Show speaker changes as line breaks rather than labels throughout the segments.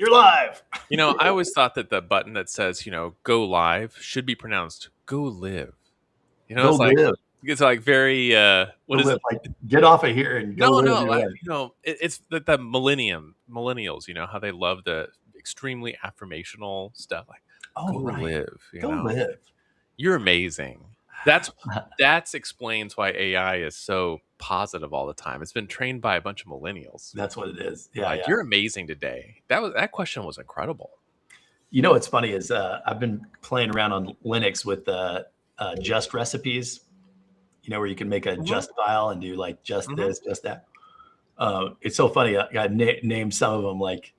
You're live.
I always thought that the button that says, go live should be pronounced go live.
Go live.
It's like very what
Go
is
live.
it?
Like, get off of here and go live
No,
your
like,
life.
it's the millennials, how they love the extremely affirmational stuff like
Oh,
go
right.
live,
Go live.
You're amazing. That explains why AI is so positive all the time. It's been trained by a bunch of millennials.
That's what it is. Yeah,
Like,
yeah.
you're amazing today. That question was incredible.
What's funny is I've been playing around on Linux with just recipes, where you can make a just file and do like just this, just that. It's so funny. I named some of them like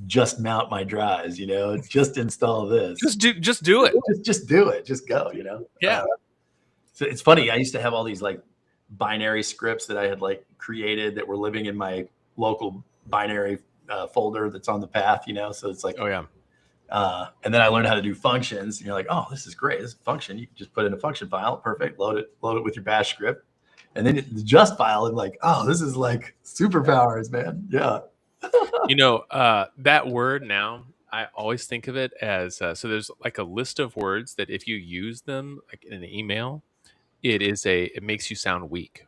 just mount my drives, just install this.
Just do it.
Just do it. Just go,
Yeah.
So it's funny. I used to have all these like binary scripts that I had like created that were living in my local binary folder that's on the path, so it's like,
oh yeah.
And then I learned how to do functions, and you're like, oh, this is great. This is a function. You can just put in a function file. Perfect. Load it with your bash script. And then the just file, and like, oh, this is like superpowers, man. Yeah.
That word now, I always think of it as, so there's like a list of words that if you use them like in an email, it makes you sound weak.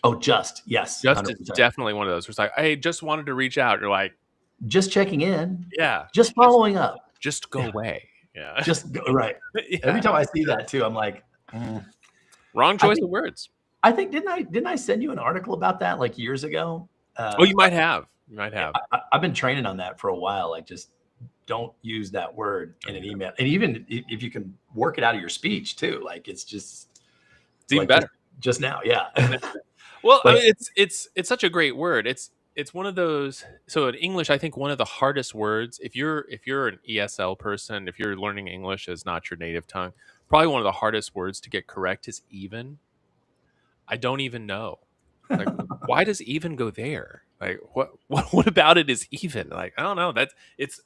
Oh, just, yes.
Just is definitely one of those. It's like, I just wanted to reach out. You're like,
just checking in.
Yeah.
Just following up.
Just go away. Yeah.
Just go, right. Yeah. Every time I see that too, I'm like,
wrong choice of words.
I think, didn't I send you an article about that like years ago?
You might have. You might have.
I've been training on that for a while. Like, just don't use that word in an email. And even if you can work it out of your speech too, like it's
even like better.
Just now. Yeah.
Well, I mean, it's such a great word. It's one of those. So in English, I think one of the hardest words, if you're an ESL person, if you're learning English as not your native tongue, probably one of the hardest words to get correct is even. I don't even know. Like, why does even go there? Like, what about it is even? Like, I don't know. It's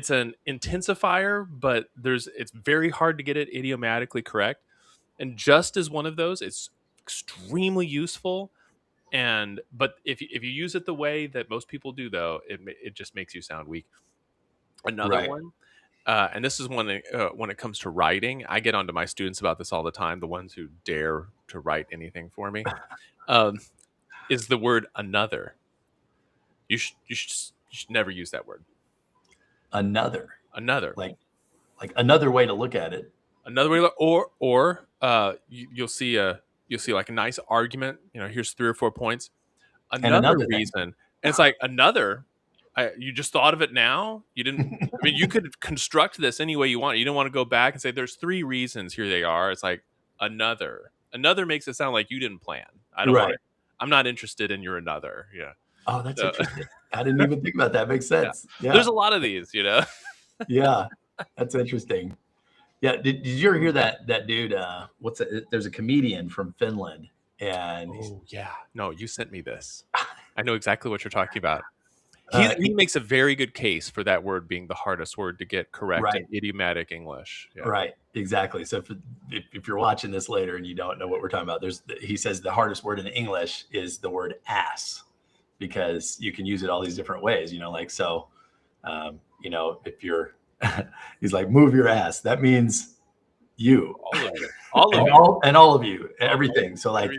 an intensifier, but it's very hard to get it idiomatically correct. And just as one of those, it's extremely useful. But if you use it the way that most people do, though, it just makes you sound weak. Another one, and this is one when it comes to writing, I get onto my students about this all the time. The ones who dare to write anything for me, is the word another. You should never use that word.
Another, like another way to look at it.
Another way, or you'll see like a nice argument. Here's 3 or 4 points. Another reason, and it's like another. You just thought of it now. You didn't. I mean, you could construct this any way you want. You don't want to go back and say there's 3 reasons. Here they are. It's like another. Another makes it sound like you didn't plan. I don't want it. I'm not interested in your another. Yeah.
Oh, that's interesting. I didn't even think about that. Makes sense. Yeah.
There's a lot of these,
Yeah, that's interesting. Yeah. Did you ever hear that dude? There's a comedian from Finland, and
no, you sent me this. I know exactly what you're talking about. He makes a very good case for that word being the hardest word to get correct in idiomatic English. Yeah.
Right, exactly. So if you're watching this later and you don't know what we're talking about, he says the hardest word in English is the word ass, because you can use it all these different ways. If you're, he's like, move your ass. That means you, all of you, everything. So like,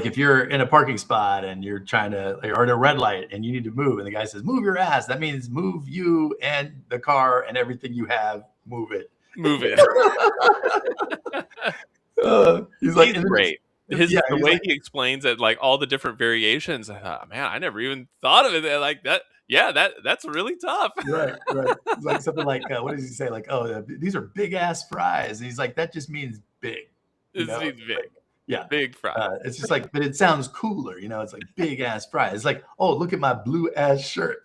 if you're in a parking spot and you're or at a red light and you need to move, and the guy says, move your ass, that means move you and the car and everything you have, move it. He's like,
great. The way he explains it, like all the different variations. Man, I never even thought of it like that. Yeah, that's really tough.
Right. It's like something like, what does he say? Like, oh, these are big ass fries. And he's like, that just means big.
It means big.
Yeah,
big fries.
It's just like, but it sounds cooler. It's like big ass fries. It's like, oh, look at my blue ass shirt.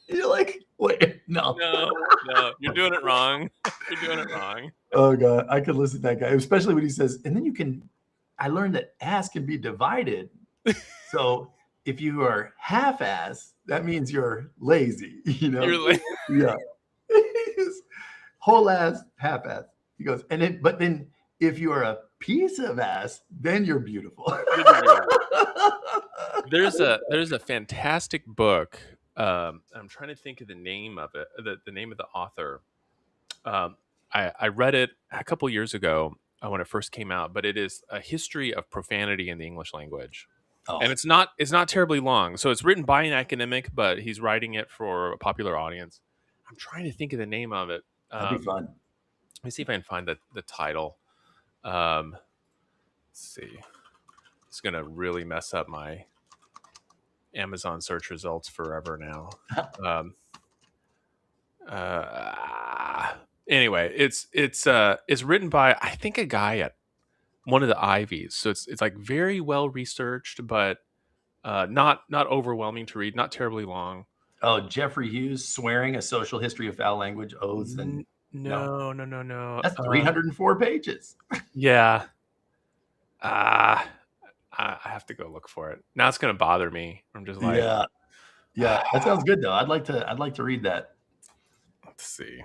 You're like, wait, no,
you're doing it wrong. You're doing it wrong.
Oh God, I could listen to that guy, especially when he says, and then I learned that ass can be divided. So if you are half ass, that means you're lazy,
You're lazy.
Yeah. Whole ass, half ass. He goes, but then if you are a piece of ass, then you're beautiful.
There's a fantastic book. I'm trying to think of the name of it. The name of the author. Um, I read it a couple years ago when it first came out, but it is a history of profanity in the English language, and it's not terribly long. So it's written by an academic, but he's writing it for a popular audience. I'm trying to think of the name of it.
That'd be fun.
Let me see if I can find the title. Let's see. It's gonna really mess up my Amazon search results forever now. Anyway, it's written by, I think, a guy at one of the Ivies. So it's like very well researched, but not overwhelming to read, not terribly long.
Oh, Jeffrey Hughes, Swearing: A Social History of Foul Language, Oaths, and
no.
That's 304 pages.
Yeah. I have to go look for it. Now it's gonna bother me. I'm just like,
yeah. That sounds good though. I'd like to read that.
Let's see.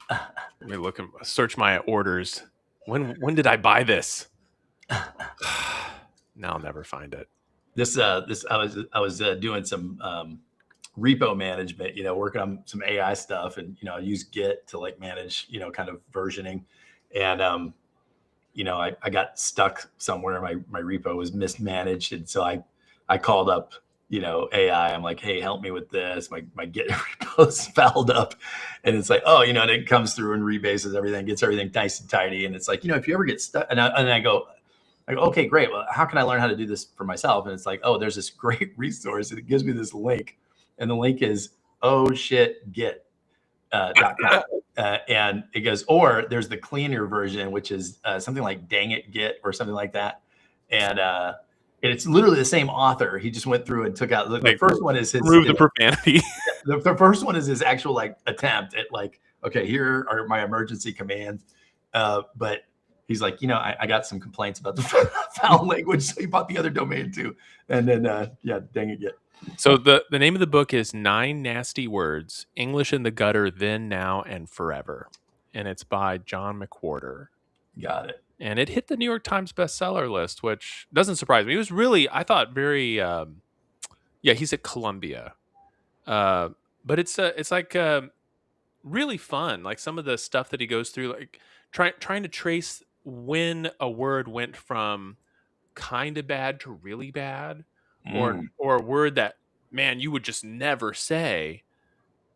Let me look and search my orders. When did I buy this? Now I'll never find it.
I was doing some repo management, working on some AI stuff, and I use Git to like manage, kind of versioning, and I got stuck somewhere. My repo was mismanaged, and so I called up AI. I'm like, hey, help me with this. My Git repo is fouled up, and it's like, oh, and it comes through and rebases everything, gets everything nice and tidy, and it's like, if you ever get stuck, and I go, okay, great. Well, how can I learn how to do this for myself? And it's like, oh, there's this great resource, and it gives me this link, and the link is ohshitgit.com. And it goes, or there's the cleaner version, which is something like Dang It Git or something like that. And it's literally the same author. He just went through and took out the first one is his
remove the profanity.
The first one is his actual like attempt at like, okay, here are my emergency commands. But he's like, I got some complaints about the foul language, so he bought the other domain too. And then Dang It Git.
So the name of the book is 9 Nasty Words, English in the Gutter, Then, Now, and Forever. And it's by John McWhorter.
Got it.
And it hit the New York Times bestseller list, which doesn't surprise me. It was really, I thought, very, he's at Columbia. But it's like really fun. Like some of the stuff that he goes through, like trying to trace when a word went from kind of bad to really bad. Or a word that, man, you would just never say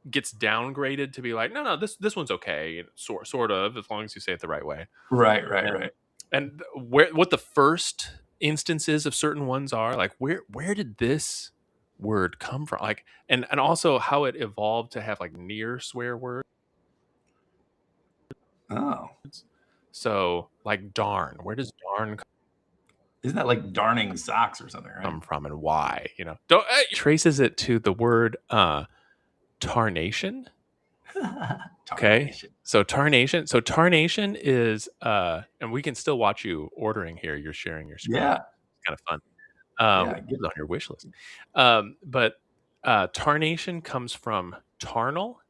gets downgraded to be like, no, this one's okay, sort of, as long as you say it the right way.
Right.
And what the first instances of certain ones are, like where did this word come from? Like, and also how it evolved to have like near swear words.
Oh.
So like darn, where does darn come?
Isn't that like darning socks or something, right?
Come from, and why? Traces it to the word tarnation. Okay, so tarnation. So tarnation is and we can still watch you ordering here. You're sharing your screen.
Yeah,
it's kind of fun. Get it on your wish list. But tarnation comes from tarnal,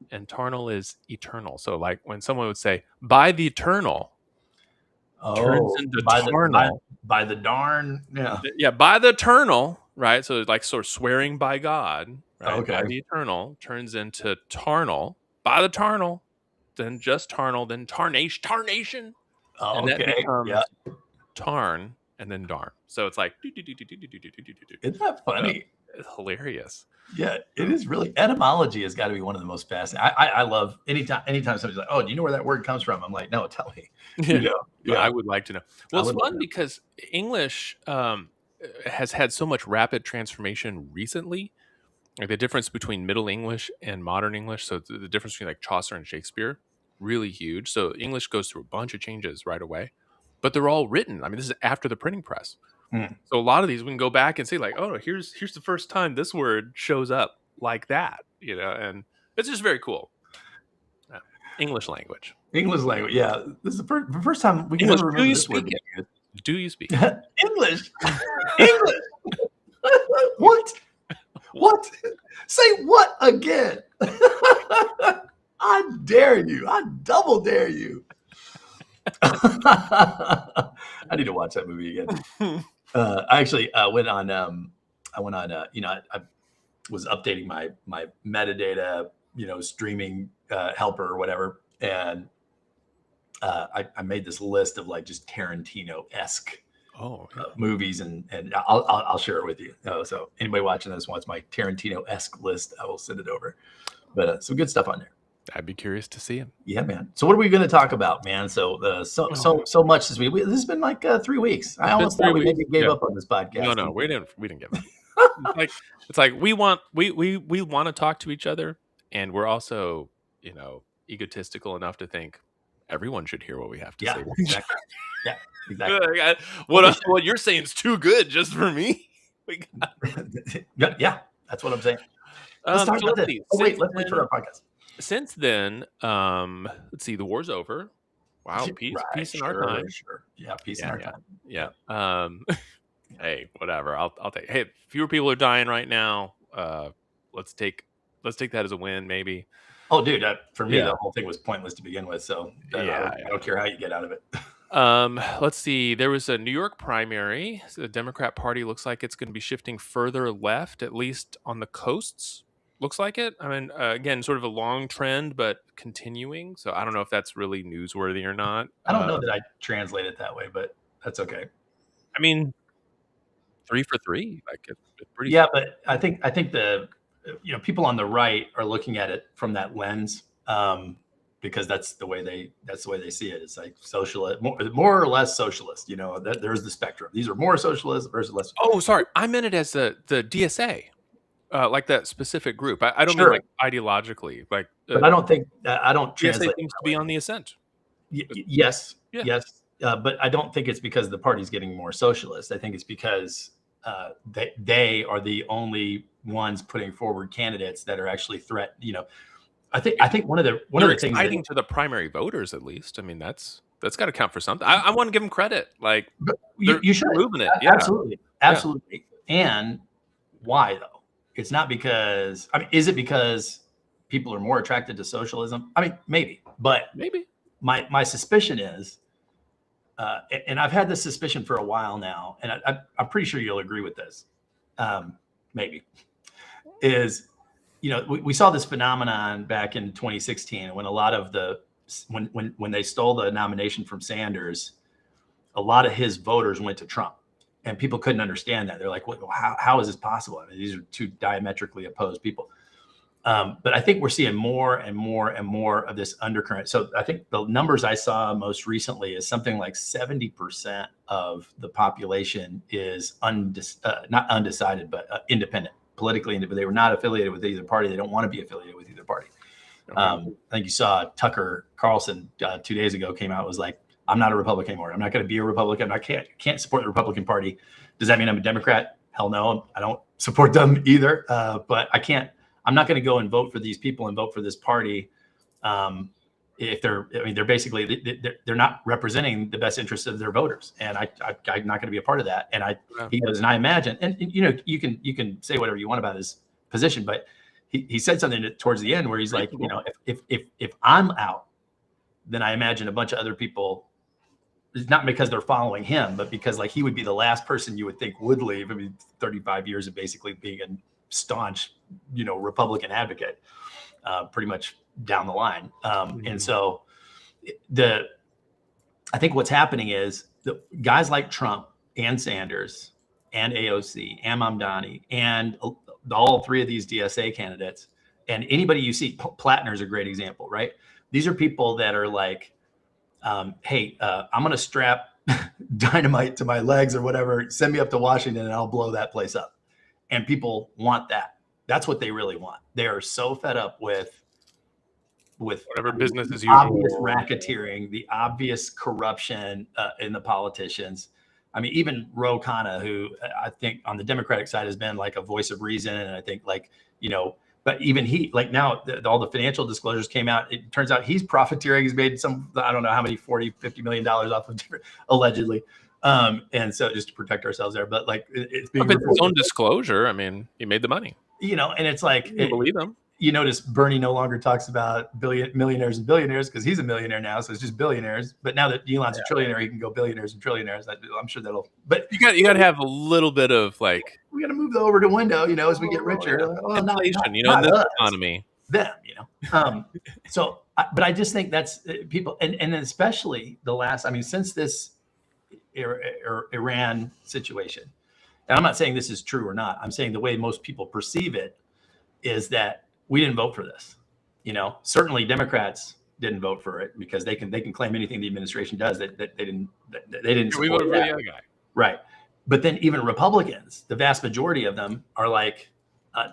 and tarnal is eternal. So like when someone would say by the eternal, turns into tarnal.
By the darn,
by the eternal, right? So like sort of swearing by God, right?
Okay.
By the eternal turns into tarnal, by the tarnal, then just tarnal, then tarnation, and that becomes tarn, and then darn. So it's like,
isn't that funny?
It's hilarious.
Yeah, it is really. Etymology has got to be one of the most fascinating. I love anytime somebody's like, oh, do you know where that word comes from? I'm like, no, tell me.
I would like to know. Well, it's fun because English has had so much rapid transformation recently. Like the difference between Middle English and Modern English, so the difference between like Chaucer and Shakespeare, really huge. So English goes through a bunch of changes right away, but they're all written. I mean, this is after the printing press. So a lot of these we can go back and see like, oh, here's the first time this word shows up like that, and it's just very cool. English language.
Yeah. This is the first time we can
English,
ever remember this word.
Do you speak
English? English? What? Say what again? I dare you. I double dare you. I need to watch that movie again. I actually went on. I went on. I was updating my metadata, streaming helper or whatever, and I made this list of like just Tarantino-esque movies, and I'll share it with you. So anybody watching this wants my Tarantino-esque list, I will send it over. But some good stuff on there.
I'd be curious to see him.
Yeah, man. So what are we going to talk about, man? So so much this week. This has been like 3 weeks. I almost thought we maybe gave up on this podcast.
No, we didn't give up. It's like we want to talk to each other, and we're also egotistical enough to think everyone should hear what we have to say.
Exactly. Yeah, exactly.
What you're saying is too good just for me.
Yeah, that's what I'm saying. Let's talk about this. Let's wait for our podcast.
Since then, let's see, the war's over. Wow, peace in our time.
Sure. Yeah, peace in our time.
Yeah. Hey, whatever. I'll take. Hey, fewer people are dying right now. Let's take that as a win, maybe.
Oh, dude, for me, the whole thing was pointless to begin with. So I don't care how you get out of it.
Let's see. There was a New York primary. So the Democrat Party looks like it's going to be shifting further left, at least on the coasts. Looks like it. I mean, again, sort of a long trend, but continuing. So I don't know if that's really newsworthy or not.
I don't know that I translate it that way, but that's okay.
I mean, 3 for 3. Like it's pretty.
Yeah, but I think the people on the right are looking at it from that lens, because that's the way they see it. It's like socialist, more or less socialist. There's the spectrum. These are more socialist versus less.
Oh, sorry, I meant it as the DSA. Like that specific group. I don't mean like ideologically. Like,
but I don't translate.
Seems to be on the ascent.
Yes. But I don't think it's because the party's getting more socialist. I think it's because they are the only ones putting forward candidates that are actually I think one of the things
exciting to the primary voters, at least. I mean, that's got to count for something. I want to give them credit. Like
you should moving it. Absolutely. Yeah. And why though? It's not because, is it because people are more attracted to socialism? Maybe, but my suspicion is, and I've had this suspicion for a while now, and I'm pretty sure you'll agree with this. Maybe is, we saw this phenomenon back in 2016 when a lot of when they stole the nomination from Sanders, a lot of his voters went to Trump. And people couldn't understand that. They're like, how is this possible? These are two diametrically opposed people. But I think we're seeing more and more and more of this undercurrent. So I think the numbers I saw most recently is something like 70% of the population is not undecided, but independent, politically independent. They were not affiliated with either party. They don't want to be affiliated with either party. I think you saw Tucker Carlson 2 days ago came out, was like, I'm not a Republican anymore. I'm not going to be a Republican. I can't support the Republican Party. Does that mean I'm a Democrat? Hell no. I don't support them either. But I'm not going to go and vote for these people and vote for this party. If they're basically, they're not representing the best interests of their voters. And I'm not going to be a part of that. And he goes, and I imagine, and you can say whatever you want about his position, but he said something towards the end where he's like, if I'm out, then I imagine a bunch of other people, not because they're following him, but because like he would be the last person you would think would leave. 35 years of basically being a staunch, Republican advocate, pretty much down the line. And so I think what's happening is the guys like Trump and Sanders and AOC and Mamdani and all 3 of these DSA candidates, and anybody you see, Plattner's a great example, right? These are people that are like, hey, I'm going to strap dynamite to my legs or whatever, send me up to Washington and I'll blow that place up. And people want that. That's what they really want. They are so fed up with
whatever business is
obvious racketeering, the obvious corruption in the politicians. Even Ro Khanna, who I think on the Democratic side has been like a voice of reason. And I think but even he, like now all the financial disclosures came out. It turns out he's profiteering. He's made I don't know how many, $40-50 million off of allegedly. And so just to protect ourselves there, but like it's being
his own disclosure. He made the money,
and it's like,
believe him.
you notice Bernie no longer talks about millionaires and billionaires because he's a millionaire now, so it's just billionaires. But now that Elon's a trillionaire, he can go billionaires and trillionaires. I'm sure that'll. But
you got to have a little bit of like.
We got to move over to window, as we get richer.
Inflation, in this economy.
Them, So, but I just think that's people, and especially the last. I mean, since this Iran situation, and I'm not saying this is true or not. I'm saying the way most people perceive it is that we didn't vote for this. Certainly Democrats didn't vote for it because they can claim anything the administration does that they didn't
we voted for the other guy,
right? But then even Republicans, the vast majority of them are like,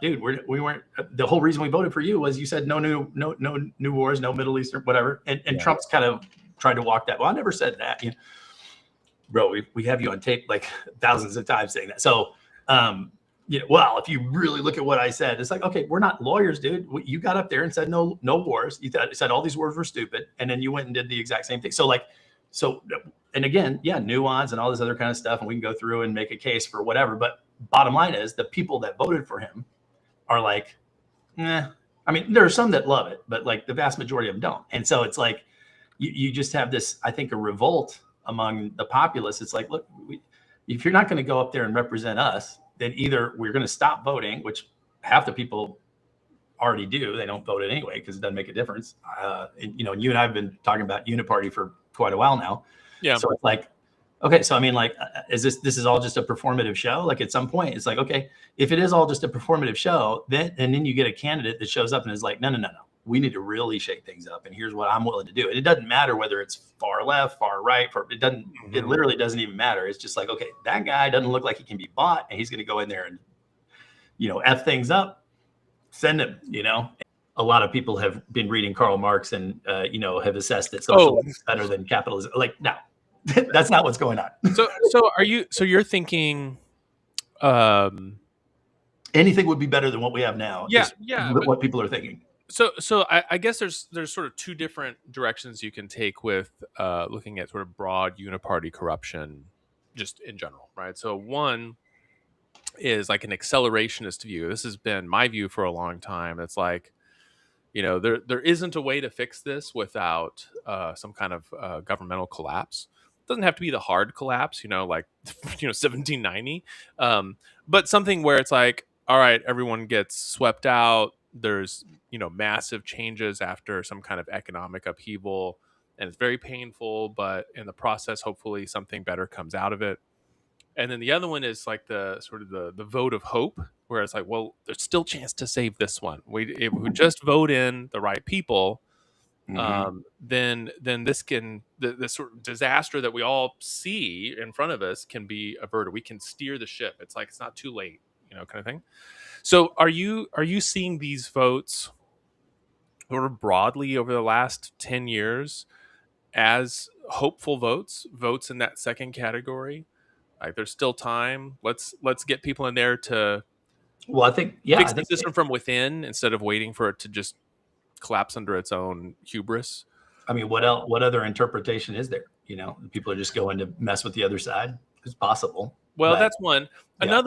dude, we weren't. The whole reason we voted for you was you said no new wars, no Middle East or whatever, and Trump's kind of tried to walk that. Well, I never said that, bro. We have you on tape like thousands of times saying that. So, well, if you really look at what I said, it's like, okay, we're not lawyers, dude. You got up there and said no wars. You said all these wars were stupid, and then you went and did the exact same thing. So, and again, nuance and all this other kind of stuff, and we can go through and make a case for whatever. But bottom line is, the people that voted for him are like, I mean, there are some that love it, but like the vast majority of them don't. And so it's like, you just have this, I think, a revolt among the populace. It's like, look, if you're not going to go up there and represent us, then either we're going to stop voting, which half the people already do. They don't vote it anyway because it doesn't make a difference. And you and I have been talking about uniparty for quite a while now.
Yeah.
So it's like, okay, so I mean, like, is this is all just a performative show? Like, at some point, it's like, okay, if it is all just a performative show, then you get a candidate that shows up and is like, no, we need to really shake things up, and here's what I'm willing to do. And it doesn't matter whether it's far left, far right, it literally doesn't even matter. It's just like, okay, that guy doesn't look like he can be bought, and he's going to go in there and, F things up, send him, A lot of people have been reading Karl Marx and, have assessed that socialism is better than capitalism. Like, no, that's not what's going on.
So you're thinking,
anything would be better than what we have now.
Yeah.
What people are thinking.
So I guess there's sort of two different directions you can take with looking at sort of broad uniparty corruption, just in general, right? So one is like an accelerationist view. This has been my view for a long time. It's like, there isn't a way to fix this without some kind of governmental collapse. It doesn't have to be the hard collapse, like 1790, but something where it's like, all right, everyone gets swept out. There's massive changes after some kind of economic upheaval, and it's very painful, but in the process, hopefully something better comes out of it. And then the other one is like the sort of the vote of hope, where it's like, well, there's still a chance to save this one. If we just vote in the right people, then this the sort of disaster that we all see in front of us can be averted. We can steer the ship. It's like, it's not too late, kind of thing. So are you seeing these votes sort of broadly over the last 10 years as hopeful votes in that second category? Like, there's still time. Let's get people in there to fix the system from within instead of waiting for it to just collapse under its own hubris.
I mean, what else? What other interpretation is there? People are just going to mess with the other side. It's possible.
Well, that's one. Yeah.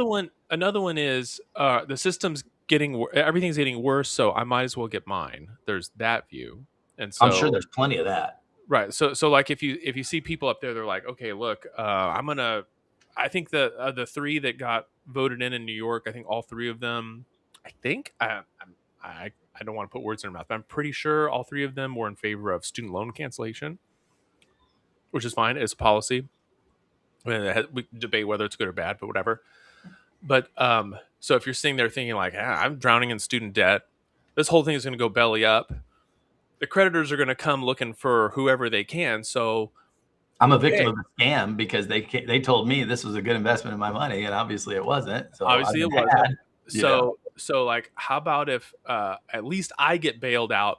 Another one is the system's everything's getting worse, so I might as well get mine. There's that view, and so
I'm sure there's plenty of that.
Right. So like if you see people up there, they're like, okay, look, I think the three that got voted in New York, I think all three of them, I don't want to put words in their mouth, but I'm pretty sure all three of them were in favor of student loan cancellation, which is fine as a policy. I mean, we debate whether it's good or bad, but whatever. But so if you're sitting there thinking like, I'm drowning in student debt, this whole thing is going to go belly up. The creditors are going to come looking for whoever they can. So
I'm a victim of a scam because they told me this was a good investment of my money, and obviously it wasn't. So
obviously it wasn't. So like, how about if at least I get bailed out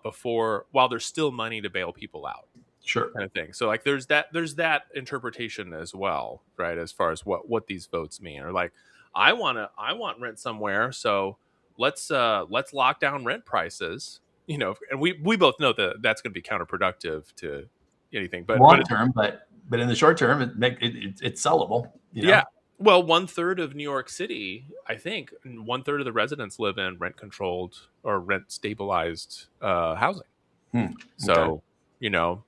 while there's still money to bail people out?
Sure.
Kind of thing. So like there's that interpretation as well, right? As far as what these votes mean, or like, I want rent somewhere, so let's lock down rent prices, and we both know that that's going to be counterproductive to anything, but
long term, but in the short term, it's sellable.
Yeah. Well, 1/3 of New York City, I think, 1/3 of the residents live in rent-controlled or rent-stabilized housing. So,
Okay.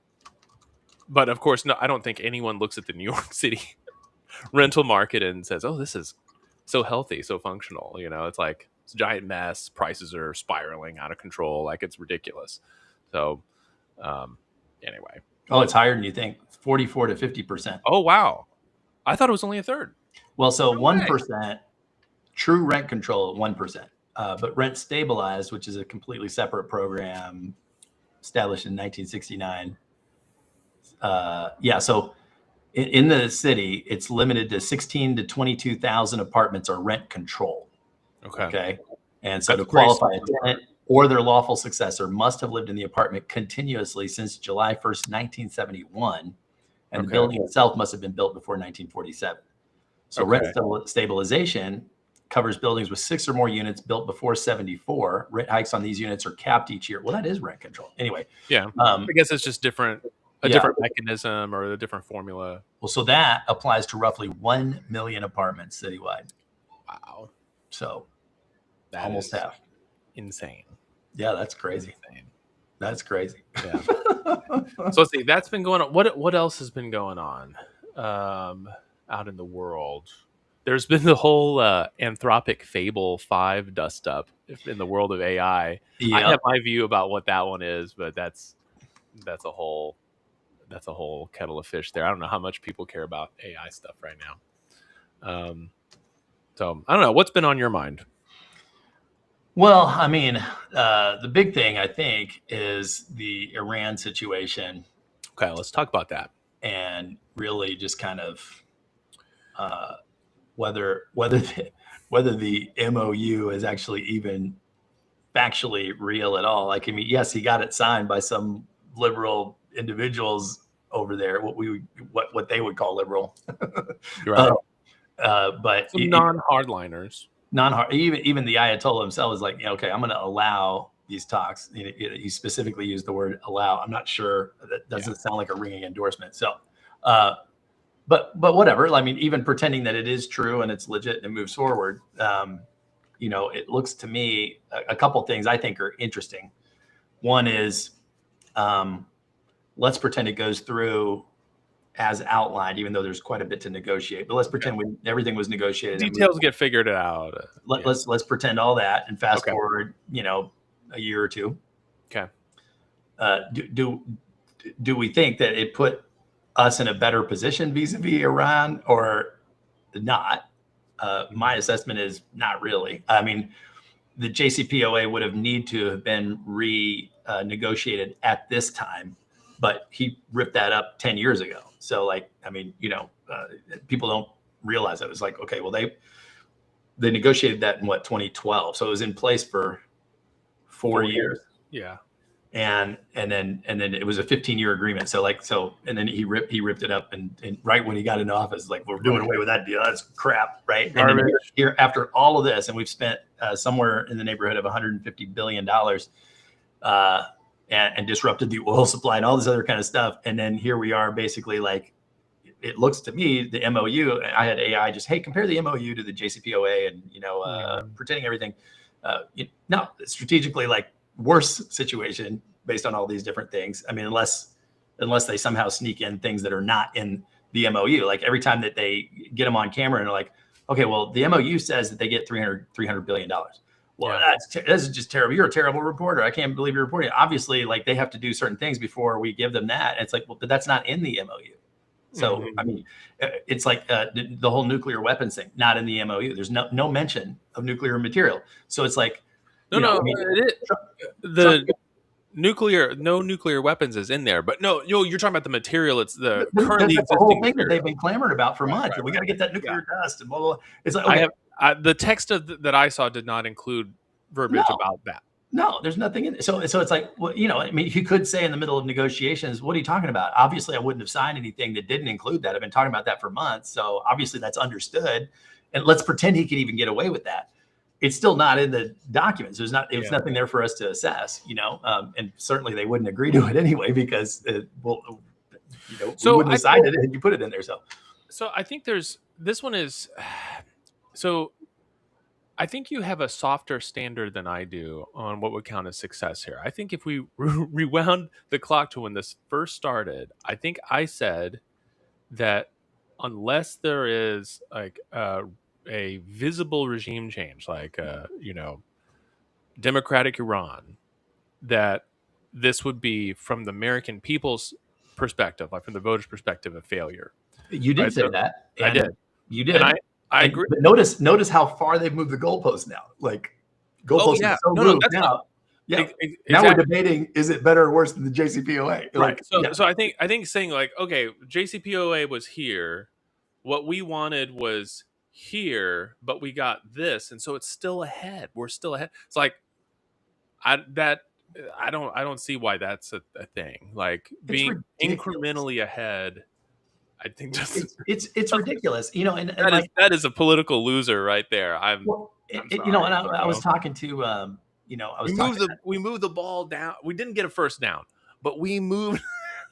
but of course, no, I don't think anyone looks at the New York City rental market and says, "Oh, this is so healthy, so functional." It's like it's a giant mess. Prices are spiraling out of control, like it's ridiculous. So, anyway.
Oh, it's higher than you think. 44 to 50%.
Oh, wow. I thought it was only a third.
Well, so 1%, true rent control at 1%, but rent stabilized, which is a completely separate program established in 1969. So in the city, it's limited to 16 to 22,000 apartments are rent controlled. Okay. And so to qualify a tenant or their lawful successor must have lived in the apartment continuously since July 1st, 1971. And the building itself must have been built before 1947. So rent stabilization covers buildings with 6 or more units built before 74. Rent hikes on these units are capped each year. Well, that is rent control. Anyway.
Yeah. I guess it's just different mechanism or a different formula.
Well, so that applies to roughly 1 million apartments citywide.
Wow.
So that almost half.
Insane.
Yeah, that's crazy. That's crazy.
Yeah. So let's see. That's been going on. What else has been going on out in the world? There's been the whole Anthropic Fable 5 dust up in the world of AI. Yep. I have my view about what that one is, but that's a whole kettle of fish there. I don't know how much people care about AI stuff right now. So I don't know. What's been on your mind?
Well, I mean, the big thing I think is the Iran situation.
Okay, let's talk about that.
And really just kind of whether the MOU is actually even factually real at all. Like, I mean, yes, he got it signed by some liberal individuals over there, what they would call liberal.
Right.
But
some non-hardliners.
Even the Ayatollah himself is like, okay, I'm going to allow these talks. He specifically used the word allow. I'm not sure. That doesn't sound like a ringing endorsement. So, but whatever. I mean, even pretending that it is true and it's legit and it moves forward, it looks to me a couple things I think are interesting. One is, let's pretend it goes through as outlined, even though there's quite a bit to negotiate. But let's pretend everything was negotiated.
Details get figured out.
Let's pretend all that and fast forward, a year or two.
Okay.
Do we think that it put us in a better position vis-a-vis Iran or not? My assessment is not really. I mean, the JCPOA would have need to have been renegotiated at this time, but he ripped that up 10 years ago. So, like, I mean, people don't realize that. It was like, okay, well, they negotiated that in 2012. So it was in place for 4 years.
Yeah.
And then it was a 15-year agreement. And then he ripped it up and right when he got into office, like, we're doing away with that deal. That's crap, right? And then here after all of this, and we've spent somewhere in the neighborhood of $150 billion and disrupted the oil supply and all this other kind of stuff. And then here we are, basically, like, it looks to me, the MOU, I had AI just, hey, compare the MOU to the JCPOA and, pretending everything. No, strategically, like, worse situation based on all these different things. I mean, unless they somehow sneak in things that are not in the MOU. Like, every time that they get them on camera and they're like, okay, well, the MOU says that they get $300 billion. Well, that's just terrible. You're a terrible reporter. I can't believe you're reporting. Obviously, like, they have to do certain things before we give them that. And it's like, well, but that's not in the MOU. So, I mean, it's like the whole nuclear weapons thing, not in the MOU. There's no mention of nuclear material. So it's like,
no nuclear weapons is in there, but no, you're talking about the material. It's the currently
existing whole thing that they've been clamoring about for months. Right. We got to get that nuclear dust and blah, blah, blah. It's like, okay.
The text that I saw did not include verbiage about that.
No, there's nothing in it. So it's like, well, I mean, you could say in the middle of negotiations, what are you talking about? Obviously, I wouldn't have signed anything that didn't include that. I've been talking about that for months. So obviously that's understood. And let's pretend he could even get away with that. It's still not in the documents. There's nothing there for us to assess, and certainly they wouldn't agree to it anyway, because we wouldn't have signed it and you put it in there. So
I think there's this one is so. I think you have a softer standard than I do on what would count as success here. I think if we rewound the clock to when this first started, I think I said that unless there is like a visible regime change, like democratic Iran, that this would be from the American people's perspective, like from the voters' perspective, a failure.
You did say that.
I did.
You did.
And I agree.
But notice how far they've moved the goalposts now. Like goalposts are so moved now. Yeah. Exactly. Now we're debating, is it better or worse than the JCPOA?
Right. So I think saying like, okay, JCPOA was here. What we wanted was here, but we got this, and so it's still ahead. We're still ahead. It's like I don't see why that's a thing. Like being incrementally ahead. I think just
it's ridiculous, and
that is a political loser right there. I'm sorry,
and I was talking to
we moved the ball down. We didn't get a first down, but we moved.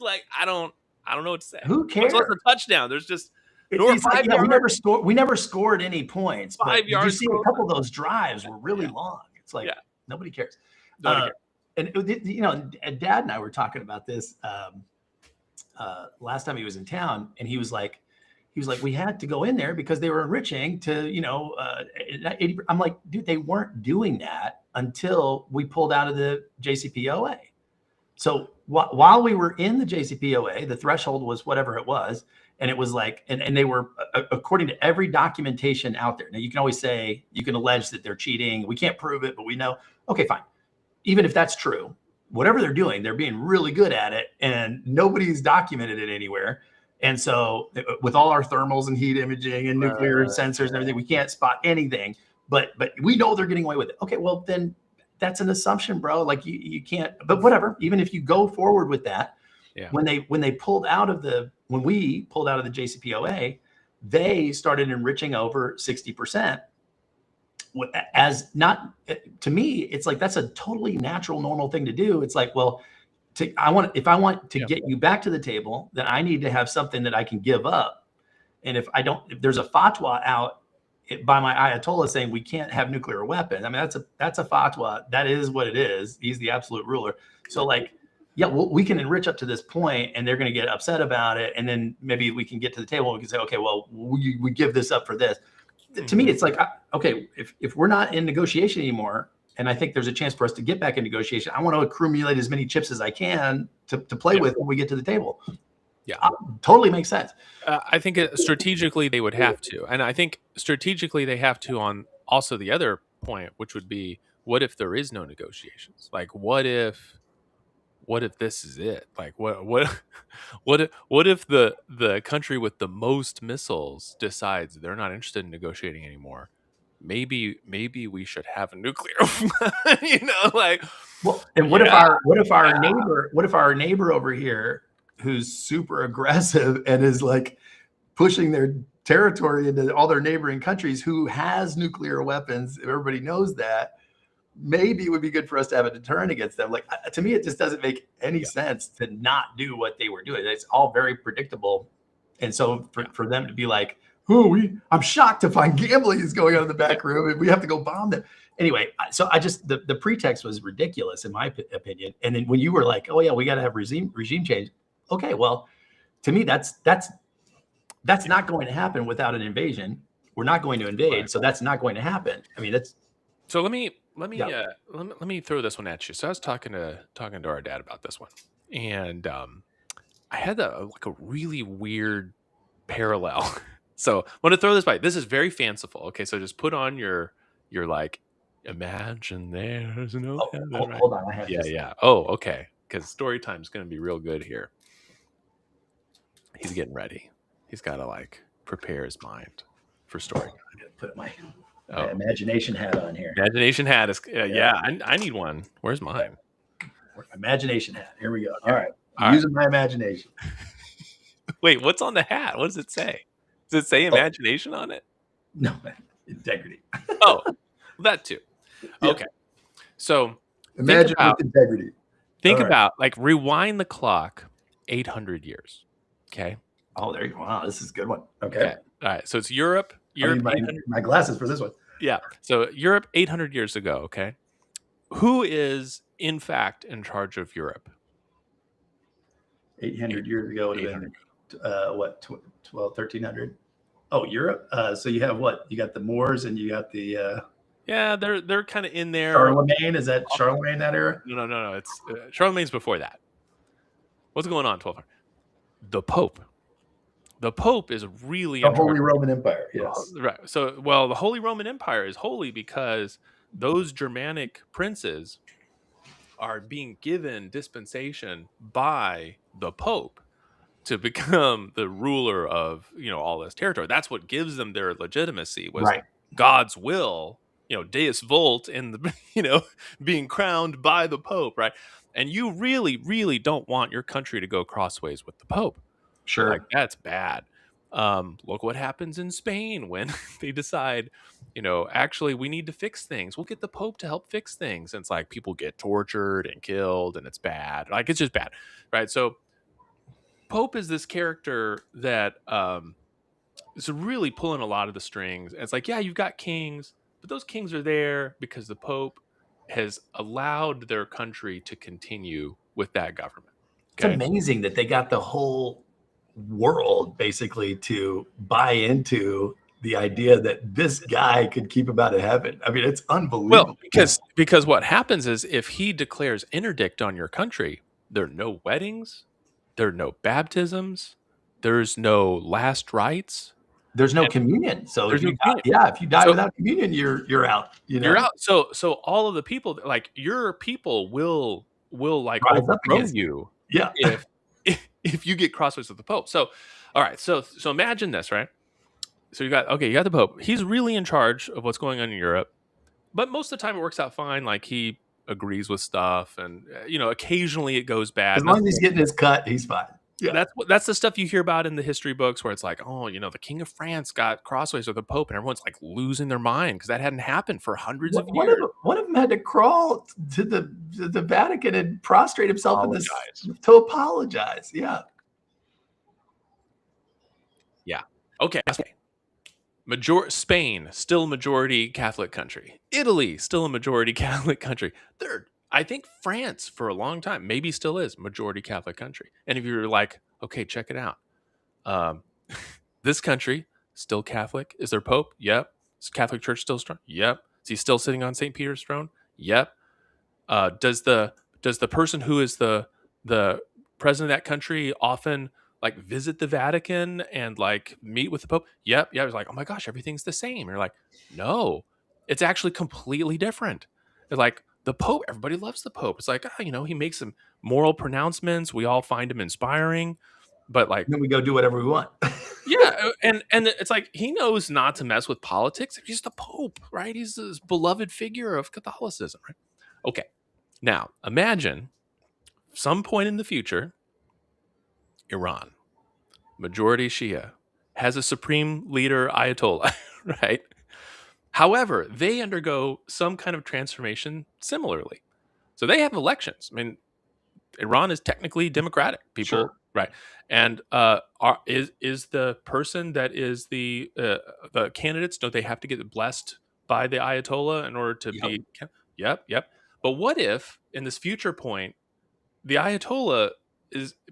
Like I don't know what to say.
Who cares?
What's a touchdown? There's just
we never scored any points. But did you see a couple of those drives were really long? It's like nobody cares. And Dad and I were talking about this last time he was in town, and he was like, we had to go in there because they were enriching to, I'm like, dude, they weren't doing that until we pulled out of the JCPOA. So while we were in the JCPOA, the threshold was whatever it was. And it was like, and they were, according to every documentation out there. Now you can always say, you can allege that they're cheating. We can't prove it, but we know, okay, fine. Even if that's true, whatever they're doing, they're being really good at it, and nobody's documented it anywhere. And so with all our thermals and heat imaging and nuclear sensors and everything, we can't spot anything, but we know they're getting away with it. Okay, well then that's an assumption, bro. Like you can't, but whatever, even if you go forward with that, when we pulled out of the JCPOA, they started enriching over 60%. As not to me, it's like that's a totally natural, normal thing to do. It's like, well, if I want to get you back to the table, then I need to have something that I can give up. And if there's a fatwa out by my Ayatollah saying we can't have nuclear weapons. I mean, that's a fatwa. That is what it is. He's the absolute ruler. So like, we can enrich up to this point, and they're going to get upset about it, and then maybe we can get to the table and we can say, okay, well, we give this up for this. To me, it's like, okay, if we're not in negotiation anymore, and I think there's a chance for us to get back in negotiation, I want to accumulate as many chips as I can to play with when we get to the table. Yeah, totally makes sense.
I think strategically they would have to. And I think strategically they have to on also the other point, which would be, what if there is no negotiations? Like, what if this is it? Like, what if the country with the most missiles decides they're not interested in negotiating anymore? Maybe we should have a nuclear, like.
Well, and what if our neighbor over here, who's super aggressive and is like pushing their territory into all their neighboring countries, who has nuclear weapons, if everybody knows that, maybe it would be good for us to have a deterrent against them. Like, to me, it just doesn't make any sense to not do what they were doing. It's all very predictable. And so for them to be like, I'm shocked to find gambling is going on in the back room and we have to go bomb them. Anyway, so the pretext was ridiculous in my opinion. And then when you were like, oh yeah, we got to have regime change. Okay, well, to me, that's not going to happen without an invasion. We're not going to invade, right. So that's not going to happen. I mean, that's.
So let me throw this one at you. So I was talking to our dad about this one, and I had a really weird parallel. So I want to throw this by. This is very fanciful. Okay, so just put on your like, imagine there's no heaven. Right?
Hold on, I have
yeah. Oh, okay. Because story time is going to be real good here. He's getting ready. He's got to like prepare his mind for story time.
I'm gonna put my imagination hat on here.
Imagination hat is I need one. Where's mine?
Imagination hat. Here we go. All right. Using my imagination.
Wait, what's on the hat? What does it say? Does it say imagination on it?
No, integrity.
Oh, that too. Yeah. Okay. So
imagine with integrity.
Think about, like, rewind the clock 800 years. Okay.
Oh, there you go. Wow, this is a good one. Okay.
All right. So it's Europe.
I need my glasses for this one.
Yeah. So Europe 800 years ago. Okay. Who is in fact in charge of Europe?
800 years ago would have been what, 12, 1300? Oh, Europe. So you have what? You got the Moors and you got the
yeah, they're kind of in there.
Charlemagne, is that Charlemagne that era?
No. It's Charlemagne's before that. What's going on? 1200. The Pope. The Pope is really
the Holy Roman Empire. Yes.
Right. So, well, the Holy Roman Empire is holy because those Germanic princes are being given dispensation by the Pope to become the ruler of, all this territory. That's what gives them their legitimacy, was God's will, Deus Vult, and the, being crowned by the Pope, right? And you really, really don't want your country to go crossways with the Pope.
Sure.
Like, that's bad. Look what happens in Spain when they decide, actually we need to fix things. We'll get the Pope to help fix things. And it's like people get tortured and killed, and it's bad. Like, it's just bad, right? So Pope is this character that is really pulling a lot of the strings. And it's like, yeah, you've got kings, but those kings are there because the Pope has allowed their country to continue with that government.
Okay? It's amazing that they got the whole world basically to buy into the idea that this guy could keep them out of heaven. I mean, it's unbelievable.
Well, because what happens is if he declares interdict on your country, there are no weddings, there are no baptisms, there's no last rites,
there's no communion. So if you die without communion, you're out.
You're out. So all of the people, like your people, will like overthrow you.
Yeah.
If you get crossways with the Pope. So, all right. So imagine this, right? So you got the Pope. He's really in charge of what's going on in Europe, but most of the time it works out fine. Like, he agrees with stuff, and occasionally it goes bad.
As long as he's getting his cut, he's fine. Yeah.
That's the stuff you hear about in the history books, where it's like, oh, the King of France got crossways with the Pope, and everyone's like losing their mind because that hadn't happened for hundreds of years.
One of them had to crawl to the Vatican and prostrate himself to apologize. Yeah.
Yeah. Okay. Spain, still majority Catholic country. Italy, still a majority Catholic country. Third, I think France, for a long time, maybe still is majority Catholic country. And if you're like, okay, check it out. This country, still Catholic. Is there Pope? Yep. Is Catholic Church still strong? Yep. Is he still sitting on St. Peter's throne? Yep. Does the person who is the president of that country often like visit the Vatican and like meet with the Pope? Yep. Yeah. I was like, oh my gosh, everything's the same. You're like, no, it's actually completely different. It's like the Pope, everybody loves the Pope. It's like, he makes some moral pronouncements. We all find him inspiring, but like,
then we go do whatever we want.
Yeah. And it's like, he knows not to mess with politics. He's the Pope, right? He's this beloved figure of Catholicism, right? Okay. Now imagine some point in the future, Iran, majority Shia, has a supreme leader, Ayatollah, right? However, they undergo some kind of transformation similarly. So they have elections. I mean, Iran is technically democratic. People,
sure.
Right? And is the person that is the candidates, don't they have to get blessed by the Ayatollah in order to be? Yep. But what if, in this future point, the Ayatollah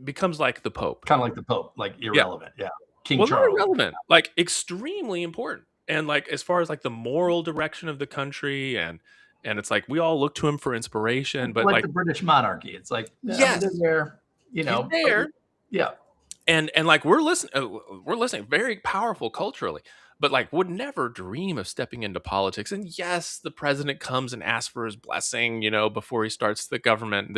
becomes like the Pope?
Kind of like the Pope, like irrelevant. Yeah. King Charles.
Not irrelevant, like extremely important. And like, as far as like the moral direction of the country, and it's like we all look to him for inspiration. But like
the British monarchy, it's like, yes, they're there,
he's there.
Yeah.
And like we're listening very powerful culturally, but like would never dream of stepping into politics. And yes, the president comes and asks for his blessing, before he starts the government.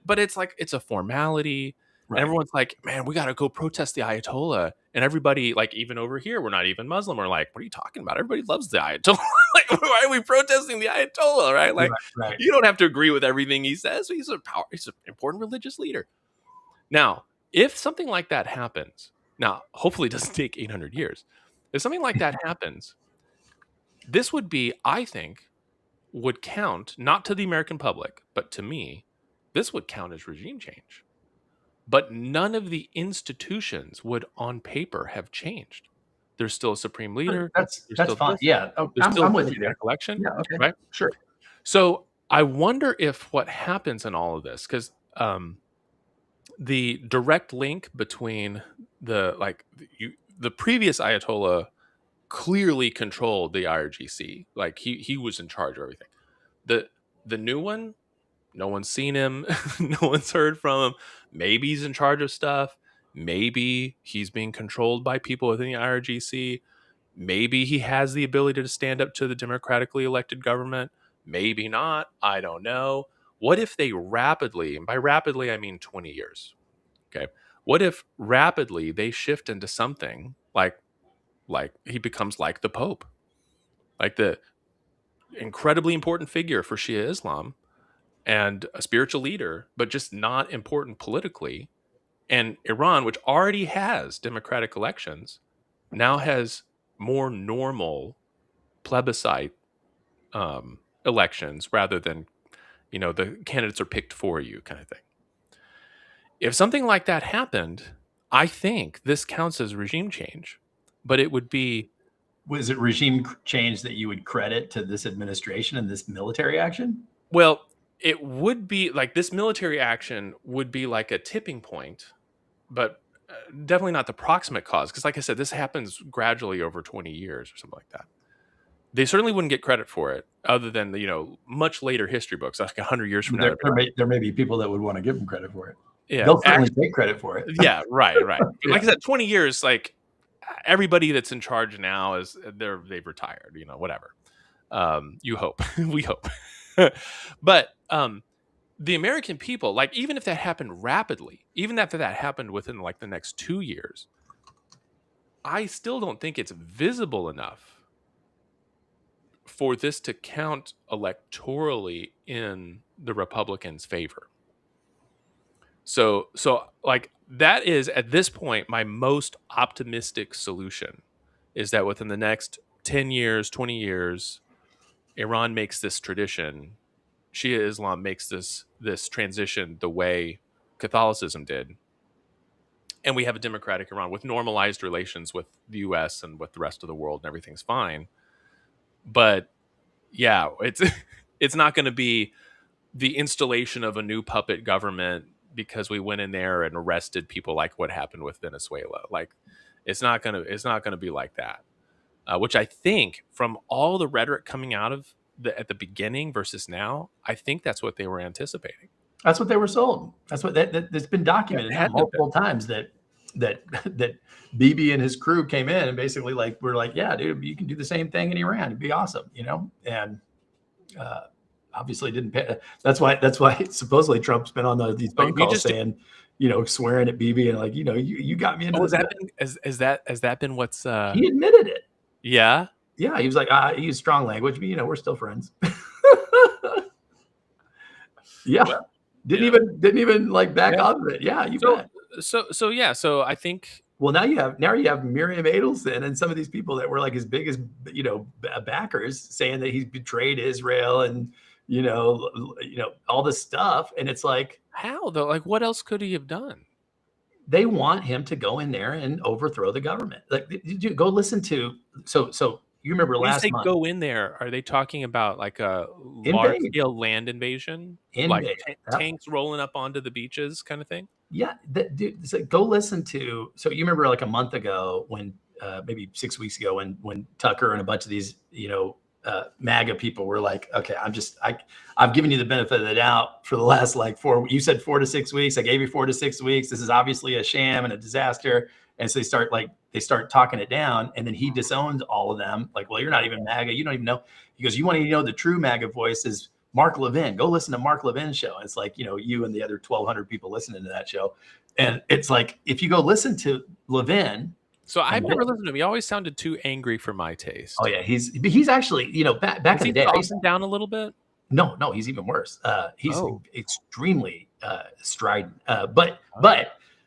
But it's like, it's a formality. Right. And everyone's like, man, we got to go protest the Ayatollah. And everybody, like, even over here, we're not even Muslim. We're like, what are you talking about? Everybody loves the Ayatollah. Like, why are we protesting the Ayatollah, right? Like, right. You don't have to agree with everything he says. He's an important religious leader. Now, if something like that happens, now, hopefully it doesn't take 800 years. If something like that happens, this would be, I think, would count, not to the American public, but to me, this would count as regime change. but none of the institutions would on paper have changed. There's still a supreme leader.
That's fine. Yeah. Oh,
There's still
I'm
a
with you there.
election.
Yeah. Okay.
Right.
Sure.
So I wonder if what happens in all of this, because the direct link between the previous Ayatollah clearly controlled the IRGC. Like he was in charge of everything. The new one, no one's seen him, no one's heard from him. Maybe he's in charge of stuff. Maybe he's being controlled by people within the IRGC. Maybe he has the ability to stand up to the democratically elected government. Maybe not. I don't know. What if they rapidly, and by rapidly I mean 20 years. Okay. What if rapidly they shift into something like he becomes like the Pope, like the incredibly important figure for Shia Islam and a spiritual leader, but just not important politically. And Iran, which already has democratic elections, now has more normal plebiscite elections rather than, the candidates are picked for you kind of thing. If something like that happened, I think this counts as regime change, but it would be.
Was it regime change that you would credit to this administration and this military action?
Well, it would be like this military action would be like a tipping point, but definitely not the proximate cause. Because like I said, this happens gradually over 20 years or something like that. They certainly wouldn't get credit for it other than, much later history books, like 100 years from now.
There may be people that would want to give them credit for it.
Yeah,
they'll certainly take credit for it.
Yeah, right. Yeah. Like I said, 20 years, like everybody that's in charge now they've retired, whatever. You hope. We hope. But the American people, like, even if that happened rapidly, even after that happened within like the next 2 years, I still don't think it's visible enough for this to count electorally in the Republicans' favor. So like that is at this point my most optimistic solution is that within the next 10 years, 20 years, Iran makes this tradition. Shia Islam makes this transition the way Catholicism did. And we have a democratic Iran with normalized relations with the US and with the rest of the world, and everything's fine. But yeah, it's not going to be the installation of a new puppet government because we went in there and arrested people like what happened with Venezuela. Like it's not going to be like that. Which I think from all the rhetoric coming out of at the beginning versus now, I think that's what they were anticipating.
That's what they were sold. That's what that's been documented multiple times that Bibi and his crew came in and basically we're like, yeah, dude, you can do the same thing in Iran. It'd be awesome, and obviously didn't pay. That's why supposedly Trump's been on these phone calls saying, swearing at Bibi and you got me into this.
Has that been what's
he admitted it?
Yeah.
Yeah, he was like, he used strong language, but we're still friends. Yeah. Well, didn't even back off of it. Yeah, you bet.
So I think.
Well, now you have Miriam Adelson and some of these people that were like as big as backers saying that he's betrayed Israel and all this stuff, and it's like,
how though? Like, what else could he have done?
They want him to go in there and overthrow the government. Like, did you go listen to? So you remember last month?
Go in there. Are they talking about like a large-scale land invasion, like tanks rolling up onto the beaches, kind of thing?
Yeah, dude. So go listen to. So you remember like a month ago when, maybe 6 weeks ago, when Tucker and a bunch of these, MAGA people were like, okay, I've given you the benefit of the doubt for the last you said 4 to 6 weeks. I gave you 4 to 6 weeks. This is obviously a sham and a disaster. And so they start talking it down, and then he disowned all of them. Like, well, you're not even MAGA. You don't even know. He goes, you want to know the true MAGA voice is Mark Levin. Go listen to Mark Levin's show. And it's like, you and the other 1,200 people listening to that show. And it's like, if you go listen to Levin.
So I've never listened to him. He always sounded too angry for my taste.
Oh yeah. He's actually, back in the day.
Down a little bit?
No, he's even worse. He's extremely strident, but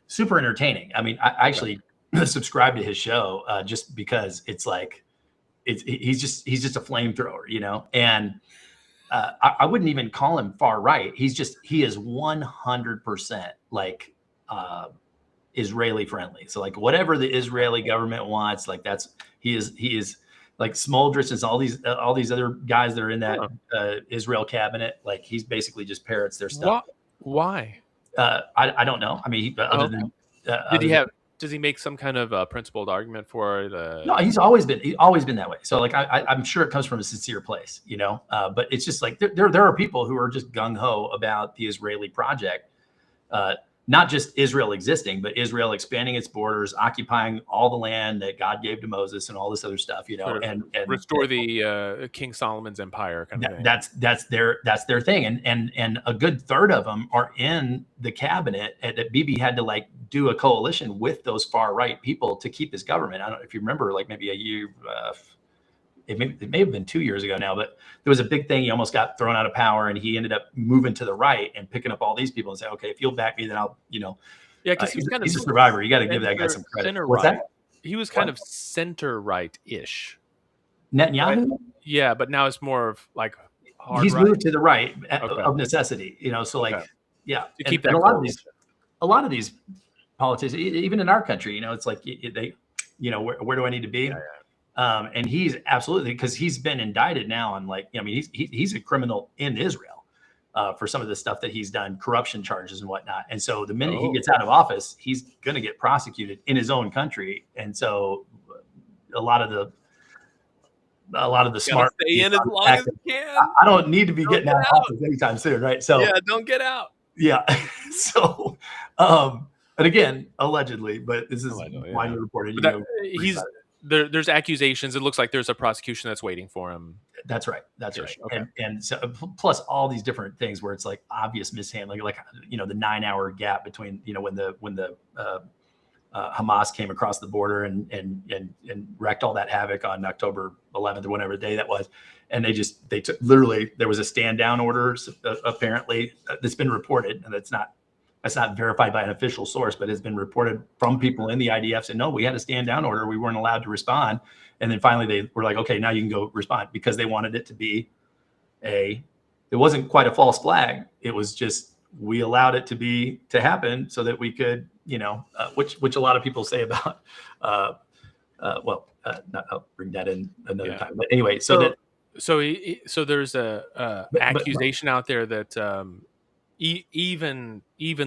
super entertaining. I mean, I actually subscribe to his show just because it's like he's just a flamethrower, and I wouldn't even call him far right. He is 100% like Israeli friendly. So like whatever the Israeli government wants, like he is like Smoldrich and all these other guys that are in that Israel cabinet. Like he's basically just parrots their stuff.
Why?
I don't know. I mean, other than
does he make some kind of principled argument for the?
No, he's always been that way. So like I'm sure it comes from a sincere place, you know. But it's just like there are people who are just gung ho about the Israeli project. Not just Israel existing, but Israel expanding its borders, occupying all the land that God gave to Moses and all this other stuff, you know, and
restore the King Solomon's empire kind of thing.
That's their thing. And a good third of them are in the cabinet that Bibi had to like do a coalition with those far right people to keep his government. I don't know if you remember, like maybe a year, it may have been 2 years ago now, but there was a big thing. He almost got thrown out of power, and he ended up moving to the right and picking up all these people and say, "Okay, if you'll back me, then I'll, you know."
Yeah, because he's
a survivor. You got to give that guy some credit. What's that?
He was kind of center right-ish.
Netanyahu.
Right? Yeah, but now it's more of like
he's moved to the right of necessity. You know, so like yeah,
to keep that.
A lot of these politicians, even in our country, you know, it's like they, you know, where do I need to be? And he's absolutely, because he's been indicted now on like, I mean, he's a criminal in Israel for some of the stuff that he's done, corruption charges and whatnot. And so the minute he gets out of office, he's going to get prosecuted in his own country. And so a lot of the smart
stay in as long as you can.
I don't need to be getting out of office anytime soon, right? So
yeah, don't get out.
Yeah. So, and again, allegedly, but this is widely reported.
There's accusations. It looks like there's a prosecution that's waiting for him.
That's right. Okay. And so plus all these different things where it's like obvious mishandling, like, you know, the 9-hour gap between, you know, when the Hamas came across the border and wrecked all that havoc on October 11th or whatever day that was. And they took literally, there was a stand down order apparently that's been reported, and that's not verified by an official source, but has been reported from people in the IDF saying, no, we had a stand down order. We weren't allowed to respond. And then finally they were like, okay, now you can go respond, because they wanted it to be it wasn't quite a false flag. It was just, we allowed it to happen so that we could, you know, which a lot of people say about, I'll bring that in another time. But anyway, so
there's a accusation out there that, even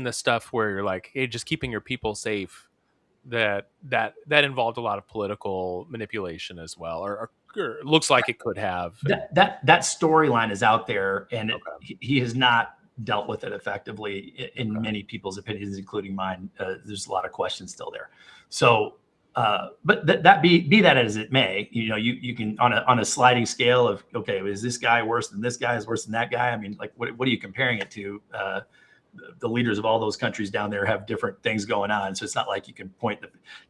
the stuff where you're like, hey, just keeping your people safe, that involved a lot of political manipulation as well, or looks like it could have.
That storyline is out there, and he has not dealt with it effectively in many people's opinions, including mine. There's a lot of questions still there. So, but that be that as it may, you know, you can on a sliding scale of, okay, is this guy worse than this guy, is worse than that guy? I mean, like, what are you comparing it to? The leaders of all those countries down there have different things going on. So it's not like you can point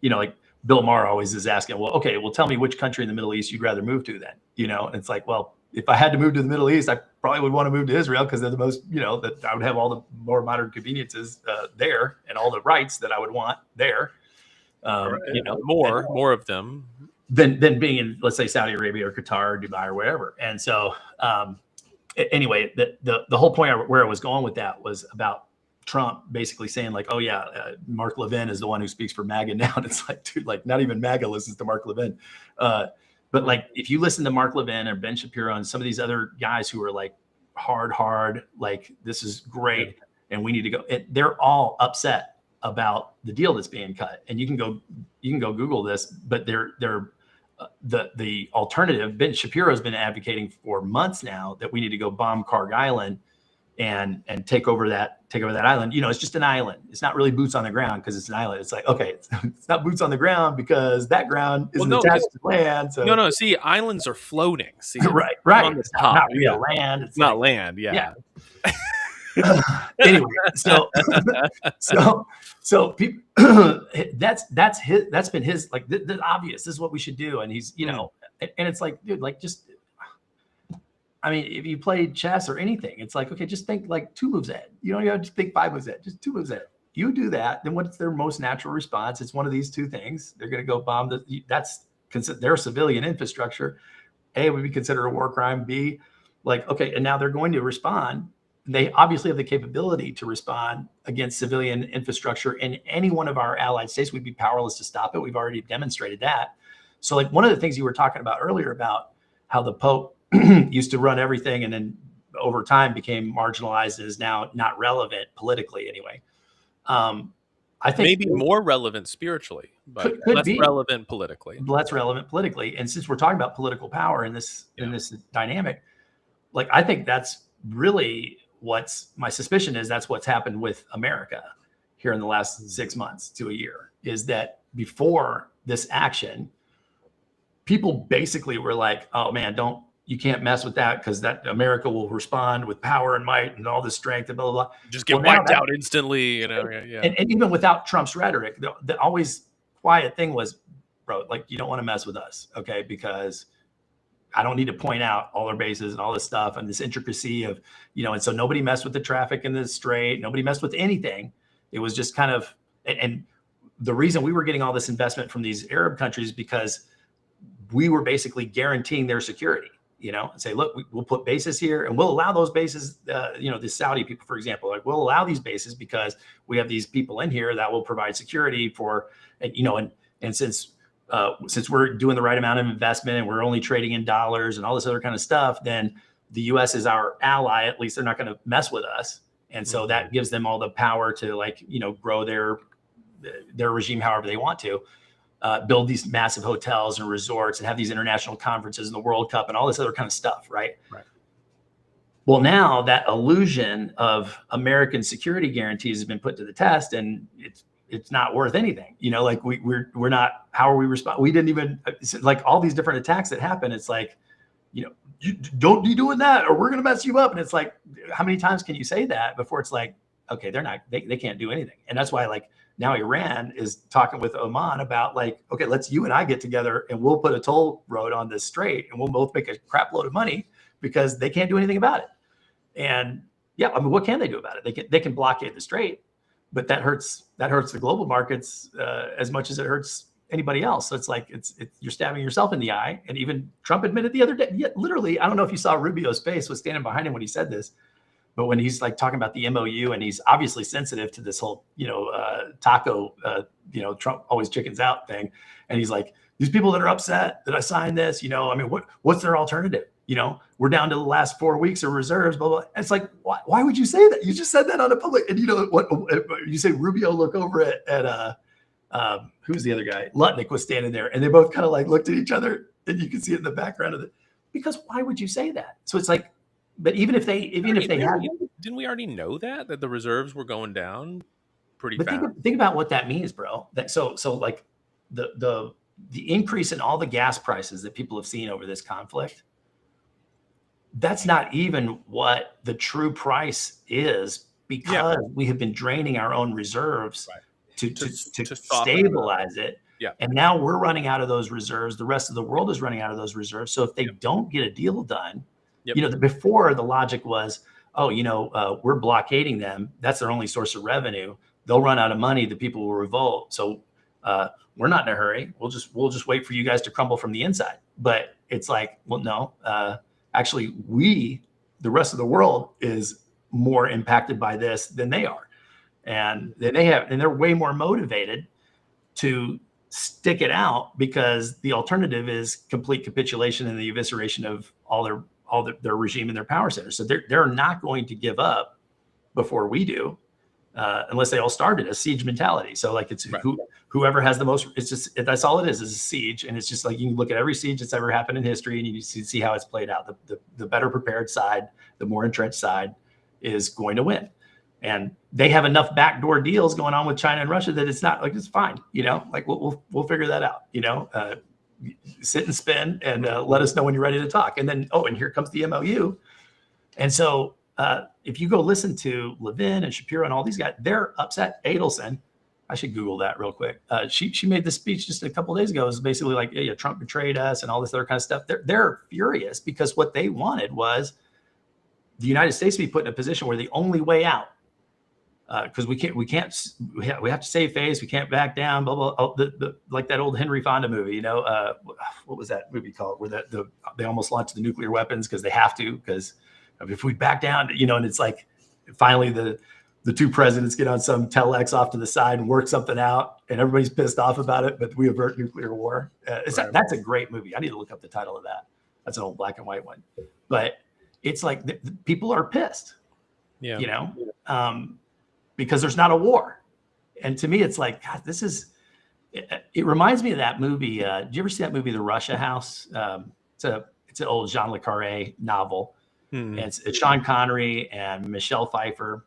you know, like Bill Maher always is asking, well, okay, well, tell me which country in the Middle East you'd rather move to then, you know? And it's like, well, if I had to move to the Middle East, I probably would want to move to Israel, because they're the most, you know, that I would have all the more modern conveniences there, and all the rights that I would want there. You know,
more of them
than being in, let's say, Saudi Arabia or Qatar or Dubai or wherever. And so, anyway, the whole point where I was going with that was about Trump basically saying like, oh yeah, Mark Levin is the one who speaks for MAGA now. And it's like, dude, like not even MAGA listens to Mark Levin. But like, if you listen to Mark Levin or Ben Shapiro and some of these other guys who are like hard, like, this is great and we need to go, they're all upset about the deal that's being cut. And you can go Google this, but the alternative, Ben Shapiro has been advocating for months now that we need to go bomb Karg Island and take over that island. You know, it's just an island. It's not really boots on the ground because it's an island. It's like, okay, it's not boots on the ground because that ground isn't attached to land. So
no. See, islands are floating. See,
right.
It's
not real land.
It's not land. Yeah.
Anyway, so people, that's been his, like, the obvious, this is what we should do. And he's, you know, and it's like, dude, like, just, I mean, if you play chess or anything, it's like, okay, just think like 2 moves ahead. You don't have to think 5 moves ahead, just 2 moves ahead. You do that, then what's their most natural response? It's one of these 2 things. They're going to go bomb that's their civilian infrastructure. A, would be considered a war crime. B, like, okay, and now they're going to respond. they obviously have the capability to respond against civilian infrastructure in any one of our allied states. We'd be powerless to stop it. We've already demonstrated that. So like one of the things you were talking about earlier about how the Pope used to run everything and then over time became marginalized and is now not relevant politically anyway. I think
maybe more relevant spiritually, but
could
less
be
relevant politically.
Less relevant politically. And since we're talking about political power in this dynamic, like I think that's really what's my suspicion is that's what's happened with America here in the last 6 months to a year, is that before this action, people basically were like, oh man, you can't mess with that because that America will respond with power and might and all this strength and blah, blah, blah.
Just get wiped out instantly, you know?
And even without Trump's rhetoric, the always quiet thing was, bro, like you don't want to mess with us, okay? Because I don't need to point out all our bases and all this stuff and this intricacy of, and so nobody messed with the traffic in the strait. Nobody messed with anything. It was just kind of, and the reason we were getting all this investment from these Arab countries because we were basically guaranteeing their security, and say, look, we'll put bases here and we'll allow those bases, the Saudi people, for example, like we'll allow these bases because we have these people in here that will provide security for, and since we're doing the right amount of investment and we're only trading in dollars and all this other kind of stuff, then the U.S. is our ally. At least they're not going to mess with us. And so that gives them all the power to grow their regime however they want to, build these massive hotels and resorts and have these international conferences and the World Cup and all this other kind of stuff. Right. Well, now that illusion of American security guarantees has been put to the test, and it's not worth anything, like we're not, how are we respond? We didn't even like all these different attacks that happen. It's like, you don't be doing that or we're going to mess you up. And it's like, how many times can you say that before it's like, okay, they can't do anything. And that's why like now Iran is talking with Oman about like, okay, let's you and I get together and we'll put a toll road on this strait and we'll both make a crap load of money because they can't do anything about it. And yeah, I mean, what can they do about it? They can blockade the strait, but that hurts the global markets as much as it hurts anybody else. So it's like you're stabbing yourself in the eye. And even Trump admitted the other day, literally, I don't know if you saw Rubio's face was standing behind him when he said this, but when he's like talking about the MOU and he's obviously sensitive to this whole taco Trump always chickens out thing, and he's like, these people that are upset that I signed this, I mean, what's their alternative? We're down to the last 4 weeks of reserves, blah, blah. It's like, why would you say that? You just said that on a public, and what you say, Rubio look over at who's the other guy? Lutnick was standing there, and they both kind of like looked at each other, and you can see it in the background of it. Because why would you say that? So it's like, but even if they had,
didn't we already know that the reserves were going down pretty fast?
Think about what that means, bro. So like the increase in all the gas prices that people have seen over this conflict, that's not even what the true price is, because we have been draining our own reserves to stabilize it.
Yeah.
And now we're running out of those reserves. The rest of the world is running out of those reserves. So if they don't get a deal done, before the logic was, we're blockading them. That's their only source of revenue. They'll run out of money. The people will revolt. So we're not in a hurry. We'll just wait for you guys to crumble from the inside. But it's like, well, no, actually, the rest of the world is more impacted by this than they are. And they're way more motivated to stick it out because the alternative is complete capitulation and the evisceration of all their regime and their power centers. So they're not going to give up before we do, unless they all started a siege mentality. So like it's whoever has the most, it's just, that's all it is a siege. And it's just like, you can look at every siege that's ever happened in history and you see how it's played out. The better prepared side, the more entrenched side is going to win. And they have enough backdoor deals going on with China and Russia that it's not like, it's fine, like we'll figure that out, sit and spin and let us know when you're ready to talk. And then, and here comes the MOU. And so if you go listen to Levin and Shapiro and all these guys, they're upset. Adelson, I should Google that real quick. She made this speech just a couple of days ago. It was basically like, yeah, Trump betrayed us and all this other kind of stuff. They're furious because what they wanted was the United States to be put in a position where the only way out, because we have to save face. We can't back down. Blah blah. Like that old Henry Fonda movie. What was that movie called? Where they almost launched the nuclear weapons because they have to. Because if we back down, and it's like finally the two presidents get on some telex off to the side and work something out, and everybody's pissed off about it, but we avert nuclear war. That's a great movie. I need to look up the title of that. That's an old black and white one, but it's like people are pissed, because there's not a war. And to me, it's like, God, it reminds me of that movie. Did you ever see that movie, The Russia House? It's an old Jean Le Carré novel. And it's Sean Connery and Michelle Pfeiffer,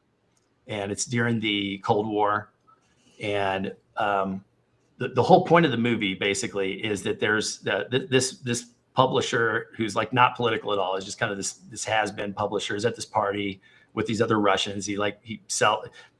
and it's during the Cold War. And the whole point of the movie basically is that there's this publisher who's like not political at all. It's just kind of this has-been publisher is at this party with these other Russians. He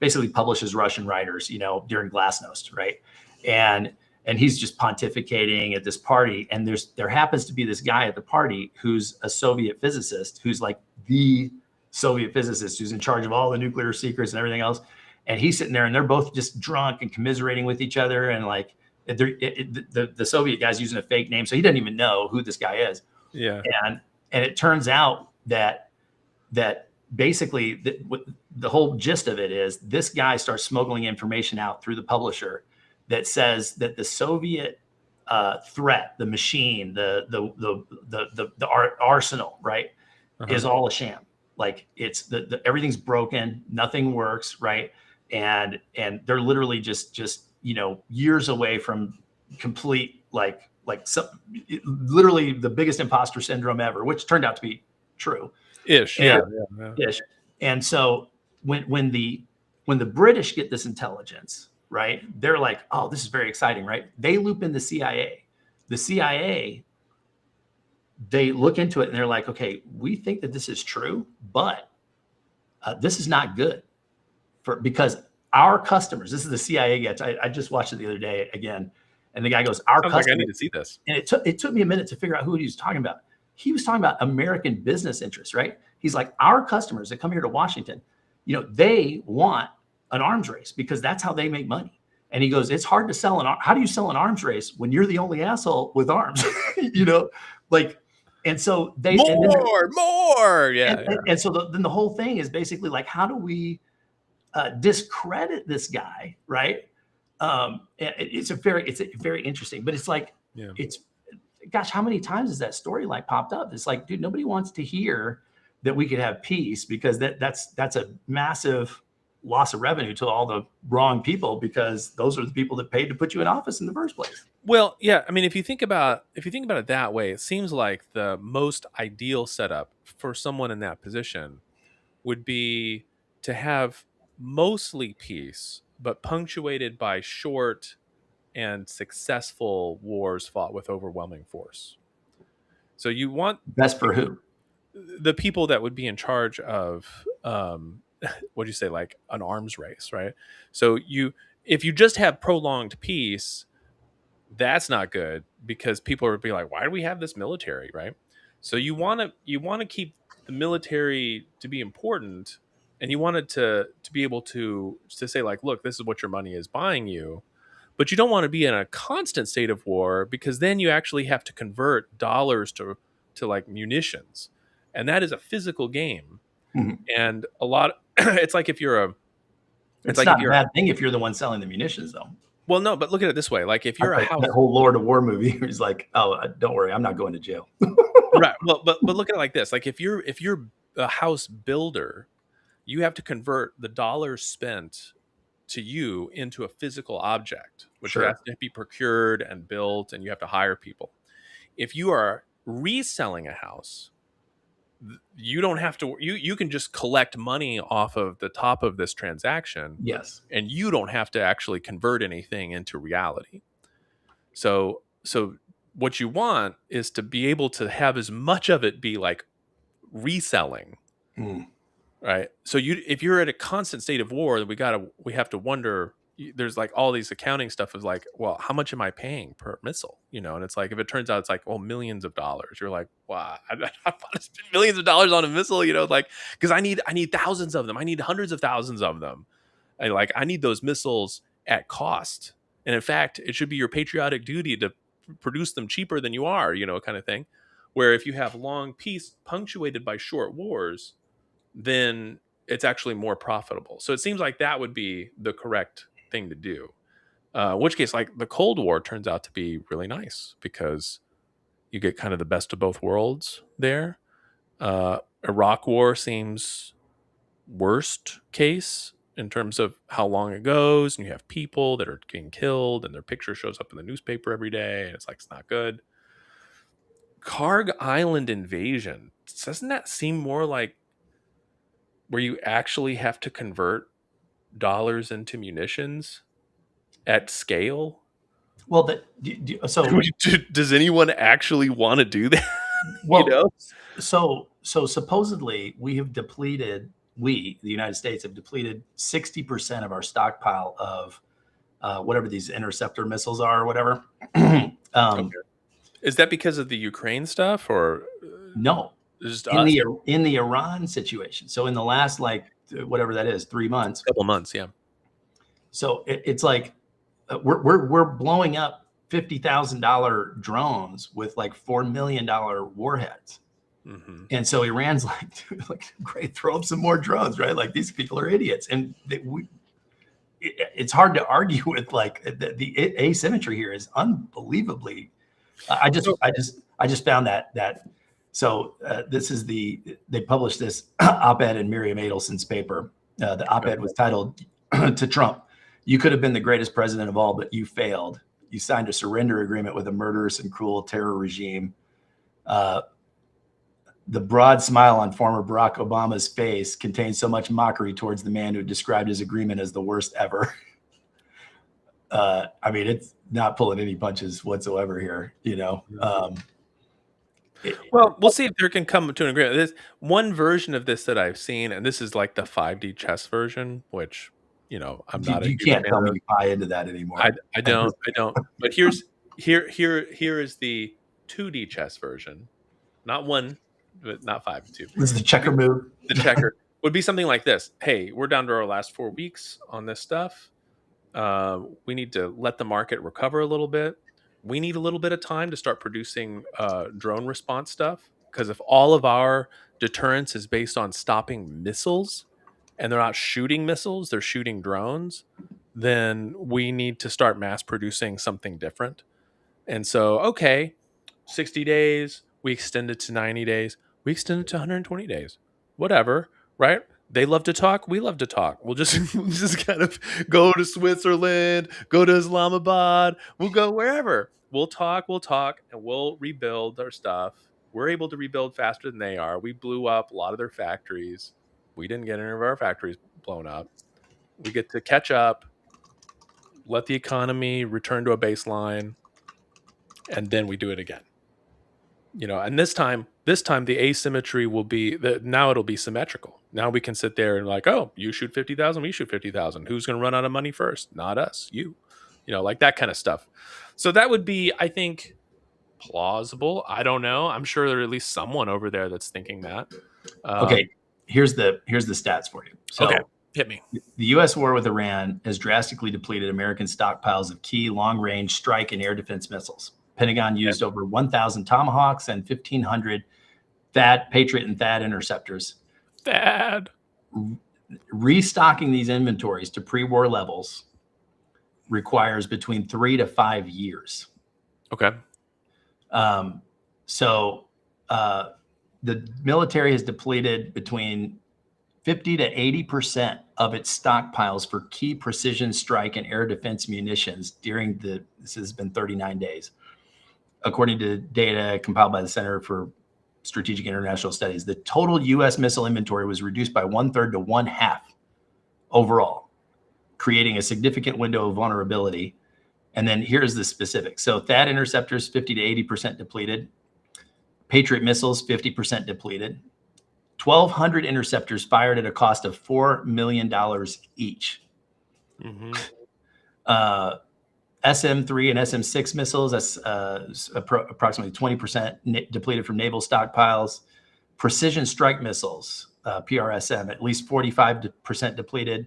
basically publishes Russian writers, during Glasnost, right? And he's just pontificating at this party. And there happens to be this guy at the party who's a Soviet physicist, who's like the Soviet physicist who's in charge of all the nuclear secrets and everything else. And he's sitting there, and they're both just drunk and commiserating with each other. And like the Soviet guy's using a fake name, so he doesn't even know who this guy is.
Yeah.
And it turns out that basically the whole gist of it is this guy starts smuggling information out through the publisher that says that the Soviet threat, the machine, the arsenal, right, is all a sham. Like it's everything's broken, nothing works, right, and they're literally just years away from complete literally the biggest imposter syndrome ever, which turned out to be true.
Ish.
Ish. And so when the British get this intelligence, right, they're like, oh, this is very exciting, right? They loop in the CIA. The CIA, they look into it and they're like, okay, we think that this is true, but this is not good because our customers, this is the CIA guy. I just watched it the other day again. And the guy goes, our customers.
Like I need to see this.
And it took me a minute to figure out who he was talking about. He was talking about American business interests, right? He's like, our customers that come here to Washington, they want an arms race because that's how they make money. And he goes, it's hard to sell how do you sell an arms race when you're the only asshole with arms? And so they
more. Yeah.
And so then the whole thing is basically like, how do we discredit this guy, right? It's very interesting, but it's like, gosh, how many times has that story like popped up? It's like, dude, nobody wants to hear that we could have peace because that's a massive loss of revenue to all the wrong people because those are the people that paid to put you in office in the first place.
Well, yeah, I mean, if you think about it that way, it seems like the most ideal setup for someone in that position would be to have mostly peace, but punctuated by short and successful wars fought with overwhelming force. So you want
best for who?
The people that would be in charge of what do you say, like an arms race, right? So if you just have prolonged peace, that's not good because people would be like, why do we have this military, right? So you want to keep the military to be important, and you want it to be able to say like, look, this is what your money is buying you. But you don't want to be in a constant state of war because then you actually have to convert dollars to like munitions. And that is a physical game. Mm-hmm. And a lot, it's like if you're
it's like not a bad thing if you're the one selling the munitions though.
Well, no, but look at it this way. Like if you're
that whole Lord of War movie, he's like, oh, don't worry, I'm not going to jail.
Right. Well, but look at it like this. Like if you're a house builder, you have to convert the dollars spent to you into a physical object, which has to be procured and built, and you have to hire people. If you are reselling a house, you don't have to. You can just collect money off of the top of this transaction.
Yes,
and you don't have to actually convert anything into reality. So what you want is to be able to have as much of it be like reselling. Right. So if you're at a constant state of war, we have to wonder, there's like all these accounting stuff is like, well, how much am I paying per missile? And it's like, if it turns out it's like, well, millions of dollars, you're like, wow, I want to spend millions of dollars on a missile, like, because I need thousands of them. I need hundreds of thousands of them. I need those missiles at cost. And in fact, it should be your patriotic duty to produce them cheaper than you are, kind of thing. Where if you have long peace punctuated by short wars, then it's actually more profitable. So it seems like that would be the correct thing to do. In which case, like the Cold War turns out to be really nice because you get kind of the best of both worlds there. Iraq War seems worst case in terms of how long it goes, and you have people that are getting killed and their picture shows up in the newspaper every day, and it's like, it's not good. Karg Island invasion, doesn't that seem more like where you actually have to convert dollars into munitions at scale?
Well, so
does anyone actually want to do that?
Well, so supposedly we have depleted. The United States, have depleted 60% of our stockpile of whatever these interceptor missiles are, or whatever.
Okay. Is that because of the Ukraine stuff, or
no? In the Iran situation. So in the last, like, whatever that is, 3 months,
couple months, yeah.
So it's like we're blowing up $50,000 drones with like $4 million warheads. Mm-hmm. And so Iran's like, dude, like, great, throw up some more drones, right? Like, these people are idiots, and it's hard to argue with. Like, the asymmetry here is unbelievably. I just found that. So this is they published this op-ed in Miriam Adelson's paper. The op-ed was titled "To Trump, you could have been the greatest president of all, but you failed. You signed a surrender agreement with a murderous and cruel terror regime." The broad smile on former Barack Obama's face contains so much mockery towards the man who described his agreement as the worst ever. I mean, it's not pulling any punches whatsoever here, you know.
Well, we'll see if there can come to an agreement. There's one version of this that I've seen, and this is like the 5D chess version, which, you know, I'm not.
You can't tell me you buy into that anymore.
I don't. But here is the 2D chess version, not 1, but not 5, 2.
This is the checker move.
The checker would be something like this. Hey, we're down to our last 4 weeks on this stuff. We need to let the market recover a little bit. We need a little bit of time to start producing drone response stuff, because if all of our deterrence is based on stopping missiles, and they're not shooting missiles, they're shooting drones, then we need to start mass producing something different. And so, okay, 60 days, we extend it to 90 days, we extend it to 120 days, whatever, right? They love to talk, we love to talk. We'll just kind of go to Switzerland, go to Islamabad, we'll go wherever. We'll talk, and we'll rebuild our stuff. We're able to rebuild faster than they are. We blew up a lot of their factories. We didn't get any of our factories blown up. We get to catch up, let the economy return to a baseline, and then we do it again. You know, and this time the asymmetry will be that now it'll be symmetrical. Now we can sit there and like, oh, you shoot 50,000, we shoot 50,000. Who's going to run out of money first? Not us, you. You know, like that kind of stuff. So that would be, I think, plausible. I don't know. I'm sure there's at least someone over there that's thinking that.
Okay, here's the stats for you. So,
okay, hit me.
The U.S. war with Iran has drastically depleted American stockpiles of key long-range strike and air defense missiles. Pentagon used over 1,000 Tomahawks and 1,500 Patriot and THAAD interceptors.
THAAD.
Restocking these inventories to pre-war levels requires between 3 to 5 years.
Okay.
So the military has depleted between 50 to 80% of its stockpiles for key precision strike and air defense munitions this has been 39 days. According to data compiled by the Center for Strategic International Studies, the total U.S. missile inventory was reduced by 1/3 to 1/2 overall, creating a significant window of vulnerability. And then here's the specifics. So THAAD interceptors, 50 to 80% depleted. Patriot missiles, 50% depleted. 1,200 interceptors fired at a cost of $4 million each. Mm-hmm. SM-3 and SM-6 missiles, that's approximately 20% depleted from naval stockpiles. Precision strike missiles, PRSM, at least 45% depleted.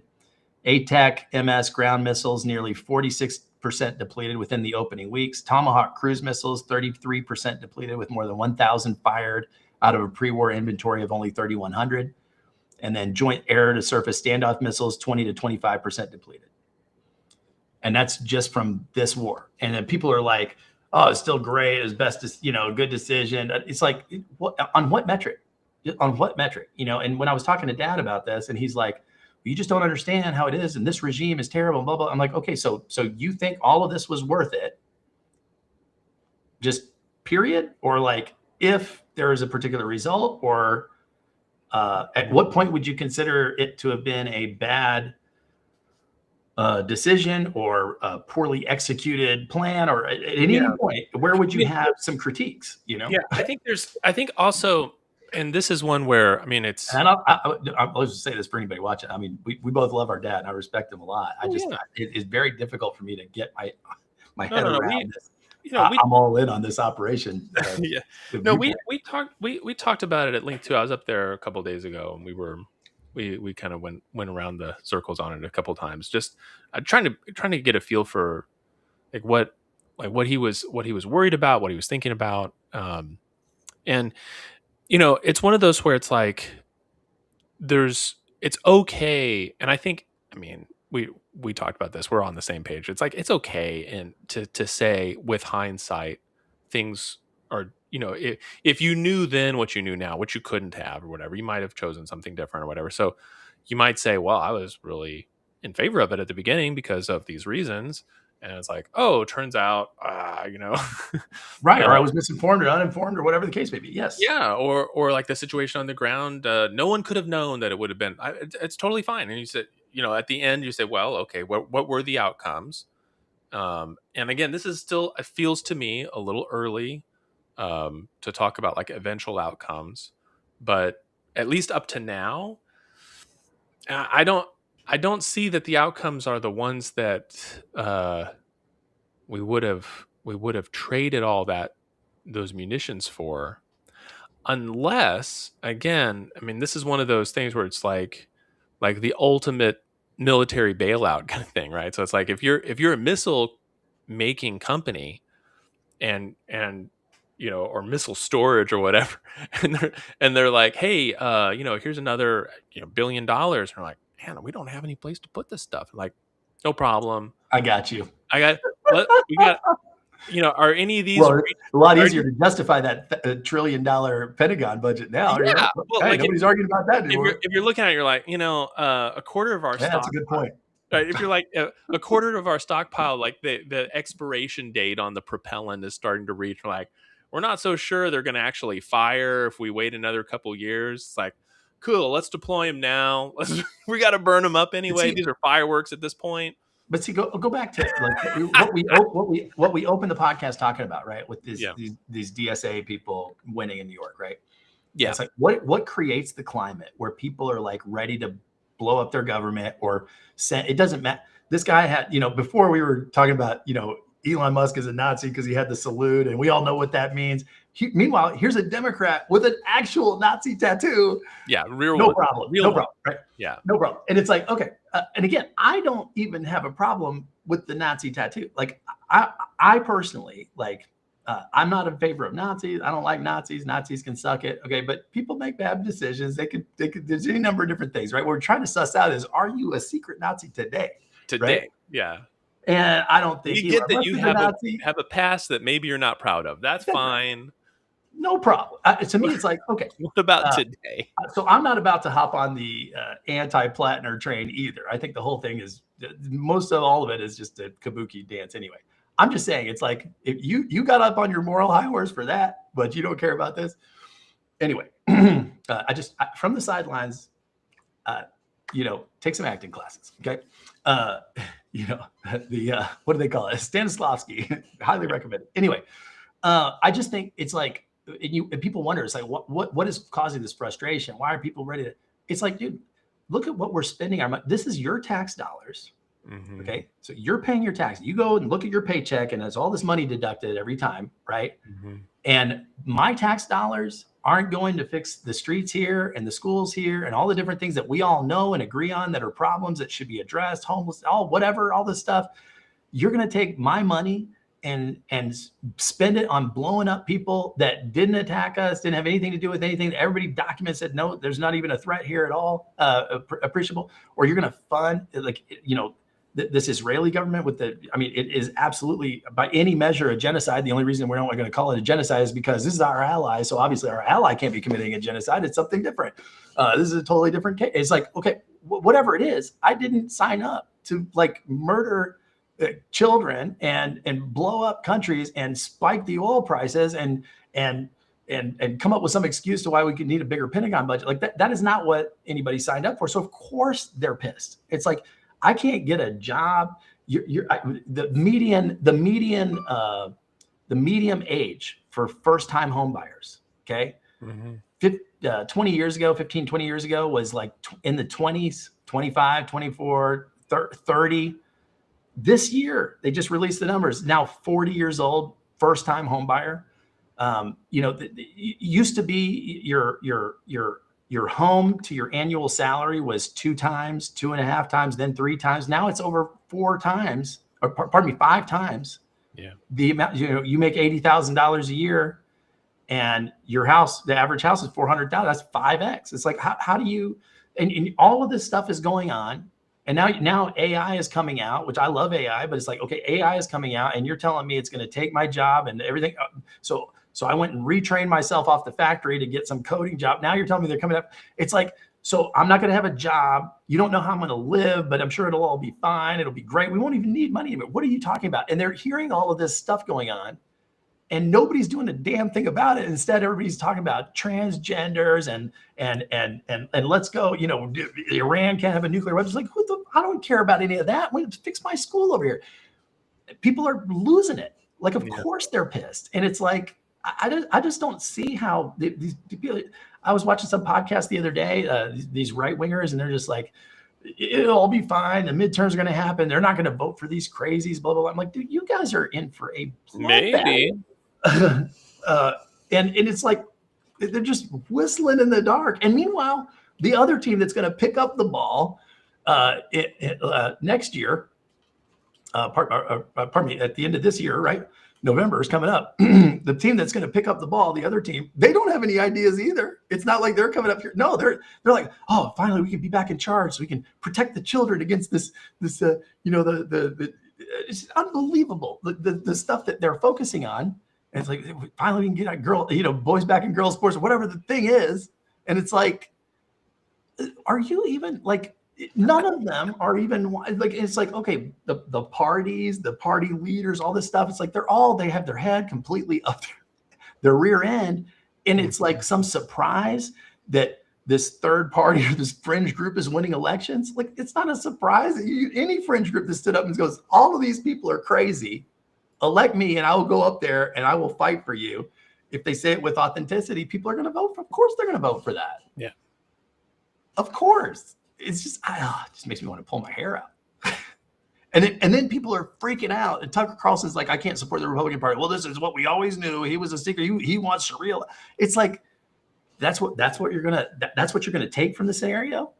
ATAC MS ground missiles, nearly 46% depleted within the opening weeks. Tomahawk cruise missiles, 33% depleted, with more than 1,000 fired out of a pre-war inventory of only 3,100. And then joint air-to-surface standoff missiles, 20 to 25% depleted. And that's just from this war. And then people are like, oh, it's still great. It's best, good decision. It's like, on what metric? On what metric? And when I was talking to Dad about this, and he's like, you just don't understand how it is. And this regime is terrible, blah, blah. I'm like, okay, so you think all of this was worth it? Just period? Or like, if there is a particular result, or at what point would you consider it to have been a bad decision, or a poorly executed plan, or at any point, where would you have some critiques?
Yeah, I think also, and this is one where, I mean, it's,
and I'll just say this for anybody watching. I mean, we both love our dad, and I respect him a lot. It is very difficult for me to get my head around this. I'm all in on this operation.
We talked about it at length too. I was up there a couple of days ago, and we kind of went around the circles on it a couple of times, just trying to get a feel for what he was worried about, what he was thinking about. And it's one of those where it's like, it's okay. And I think, I mean, we talked about this, we're on the same page. It's like, it's okay. And to say with hindsight, things are, if you knew then what you knew now, which you couldn't have or whatever, you might have chosen something different or whatever. So you might say, well, I was really in favor of it at the beginning because of these reasons. And it's like, oh, turns out,
right. Or I was misinformed or uninformed or whatever the case may be. Yes.
Yeah. Or like the situation on the ground, no one could have known that it would have been, it's totally fine. And you said, at the end you say, well, okay, what were the outcomes? And again, this is still, it feels to me a little early to talk about like eventual outcomes, but at least up to now, I don't see that the outcomes are the ones that we would have traded all those munitions for, unless, again, I mean, this is one of those things where it's like the ultimate military bailout kind of thing, right? So it's like if you're a missile making company and or missile storage or whatever, and they're like, hey, here's another $1 billion, and we're like, man, we don't have any place to put this stuff. I'm like, no problem.
I got you.
We got, are any of these?
Well, a lot easier to justify that $1 trillion Pentagon budget now.
Yeah,
nobody's arguing about that anymore.
If you're looking at it, you're like, a quarter of our stock.
That's a good point.
Right? If you're like a quarter of our stockpile, like the expiration date on the propellant is starting to reach, like, we're not so sure they're going to actually fire if we wait another couple years. It's like, cool, let's deploy them now. We got to burn them up anyway. These are fireworks at this point.
But see, go back to like what we opened the podcast talking about, right? With these DSA people winning in New York, right?
Yeah.
It's like what creates the climate where people are like ready to blow up their government or send, it doesn't matter. This guy had, before we were talking about, Elon Musk is a Nazi because he had the salute, and we all know what that means. Meanwhile, here's a Democrat with an actual Nazi tattoo.
Yeah,
no problem, right?
Yeah,
no problem. And it's like, okay, and again, I don't even have a problem with the Nazi tattoo. Like, I personally, like, I'm not in favor of Nazis. I don't like Nazis. Nazis can suck it. Okay, but people make bad decisions. They could. There's any number of different things, right? What we're trying to suss out is, are you a secret Nazi today?
Right? Yeah.
And I don't think
you get that you have a past that maybe you're not proud of. That's fine.
No problem. To me, it's like, okay.
What about today?
So I'm not about to hop on the anti-Plattner train either. I think the whole thing is, most of all of it is just a kabuki dance anyway. I'm just saying, it's like, if you got up on your moral high horse for that, but you don't care about this. Anyway, from the sidelines, take some acting classes, okay? What do they call it? Stanislavski, highly recommended. Anyway, I just think it's like, and people wonder, it's like, what is causing this frustration? Why are people ready to? It's like, dude, look at what we're spending our money. This is your tax dollars. Mm-hmm. Okay, so you're paying your tax. You go and look at your paycheck, and there's all this money deducted every time, right? Mm-hmm. And my tax dollars aren't going to fix the streets here and the schools here and all the different things that we all know and agree on that are problems that should be addressed, homeless, all this stuff. You're going to take my money and spend it on blowing up people that didn't attack us, didn't have anything to do with anything. Everybody documents that no, there's not even a threat here at all, appreciable. Or you're going to fund this Israeli government with it is absolutely by any measure a genocide. The only reason we're not going to call it a genocide is because this is our ally. So obviously our ally can't be committing a genocide. It's something different. This is a totally different case. It's like, okay, whatever it is, I didn't sign up to murder children and blow up countries and spike the oil prices and come up with some excuse to why we could need a bigger Pentagon budget. That is not what anybody signed up for. So of course they're pissed. It's like, I can't get a job. The median age for first-time home buyers, okay? Mm-hmm. 20 years ago was in the 20s, 25, 24, 30. This year, they just released the numbers. Now 40 years old, first-time home buyer. Used to be your home to your annual salary was 2 times, 2.5 times, then 3 times. Now it's over 4 times, or pardon me, 5 times. Yeah. The amount, you make $80,000 a year, and your house, the average house is $400,000. That's 5x. It's like, how do you? And all of this stuff is going on, and now AI is coming out, which I love AI, but it's like, okay, AI is coming out, and you're telling me it's going to take my job and everything. So I went and retrained myself off the factory to get some coding job. Now you're telling me they're coming up. It's like, so I'm not going to have a job. You don't know how I'm going to live, but I'm sure it'll all be fine. It'll be great. We won't even need money. What are you talking about? And they're hearing all of this stuff going on, and nobody's doing a damn thing about it. Instead, everybody's talking about transgenders and let's go. Iran can't have a nuclear weapon. It's like, I don't care about any of that. Fix my school over here. People are losing it. Like, of course they're pissed, and it's like, I just don't see how these people. I was watching some podcast the other day, these right wingers, and they're just like, it'll all be fine. The midterms are going to happen. They're not going to vote for these crazies, blah, blah, blah. I'm like, dude, you guys are in for a
maybe.
And it's like, they're just whistling in the dark. And meanwhile, the other team that's going to pick up the ball next year, pardon me, at the end of this year, right? November is coming up. The team that's going to pick up the ball, the other team, they don't have any ideas either. It's not like they're coming up here. No, they're like, oh, finally we can be back in charge, so we can protect the children against this. It's unbelievable the stuff that they're focusing on. And it's like, finally we can get boys back in girls sports or whatever the thing is. And it's like, are you even like? None of them are even like, it's like, okay, the parties, the party leaders, all this stuff. It's like, they have their head completely up their rear end. And it's like some surprise that this third party or this fringe group is winning elections. Like, it's not a surprise. Any fringe group that stood up and goes, all of these people are crazy. Elect me and I will go up there and I will fight for you. If they say it with authenticity, people are going to vote for, of course they're going to vote for that.
Yeah.
Of course. It's just, it just makes me want to pull my hair out. and then people are freaking out. And Tucker Carlson's like, I can't support the Republican Party. Well, this is what we always knew. He was a secret. He wants Sharia. It's like, that's what you're gonna take from the scenario.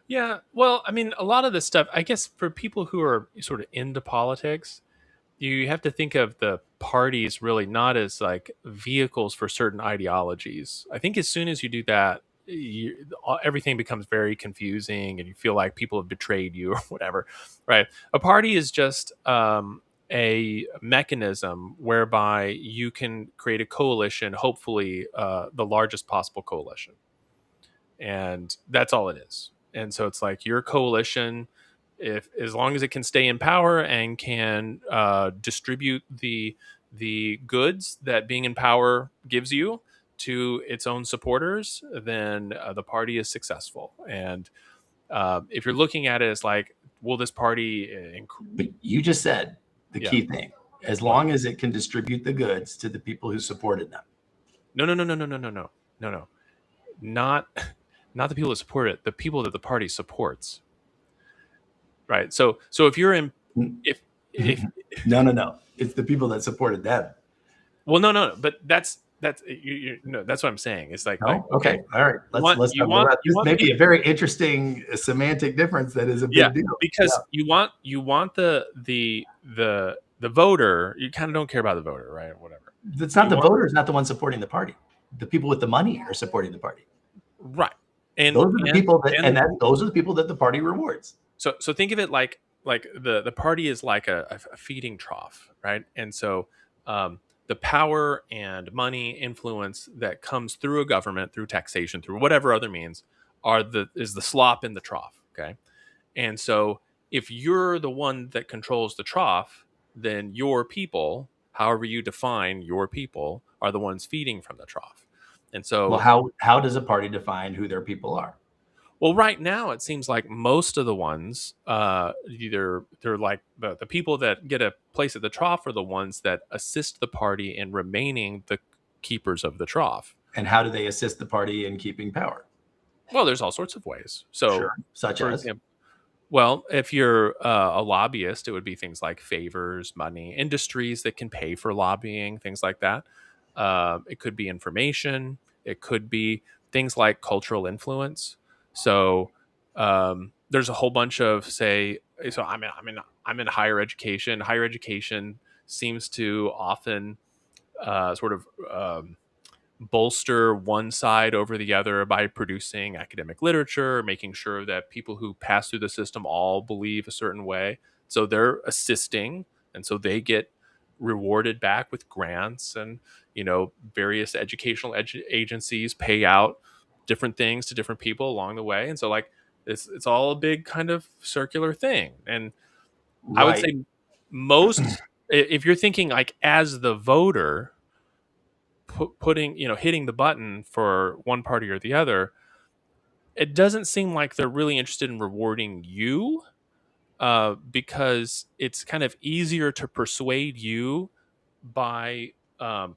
Yeah. Well, I mean, a lot of this stuff, I guess, for people who are sort of into politics, you have to think of the parties really not as like vehicles for certain ideologies. I think as soon as you do that, everything becomes very confusing and you feel like people have betrayed you or whatever, right? A party is just a mechanism whereby you can create a coalition, hopefully the largest possible coalition. And that's all it is. And so it's like your coalition, as long as it can stay in power and can distribute the goods that being in power gives you to its own supporters, then the party is successful. And if you're looking at it as like, will this party?
But you just said the key thing: as long as it can distribute the goods to the people who supported them.
No. Not the people that support it. The people that the party supports. Right. So if you're in, if
no, it's the people that supported them.
Well, no, but that's that's what I'm saying. It's like,
okay, all right. Let's talk about this. Maybe a very interesting semantic difference that is a big deal.
Because you want the the voter, you kind of don't care about the voter, right? Whatever.
It's not the voter is not the one supporting the party. The people with the money are supporting the party.
Right. And
those are the people that those are the people that the party rewards.
So think of it like the party is like a feeding trough, right? And so the power and money influence that comes through a government, through taxation, through whatever other means, is the slop in the trough. Okay. And so if you're the one that controls the trough, then your people, however you define your people, are the ones feeding from the trough. And so,
well, how does a party define who their people are?
Well, right now it seems like most of the ones, either they're like the people that get a place at the trough are the ones that assist the party in remaining the keepers of the trough.
And how do they assist the party in keeping power?
Well, there's all sorts of ways. So,
sure. Such as?
Example, well, if you're a lobbyist, it would be things like favors, money, industries that can pay for lobbying, things like that. It could be information. It could be things like cultural influence. So there's a whole bunch of I'm in higher education. Higher education seems to often sort of bolster one side over the other by producing academic literature, making sure that people who pass through the system all believe a certain way. So they're assisting, and so they get rewarded back with grants, and various educational agencies pay out different things to different people along the way. And so like it's all a big kind of circular thing. And right. I would say most, if you're thinking like as the voter, hitting the button for one party or the other, it doesn't seem like they're really interested in rewarding you, because it's kind of easier to persuade you by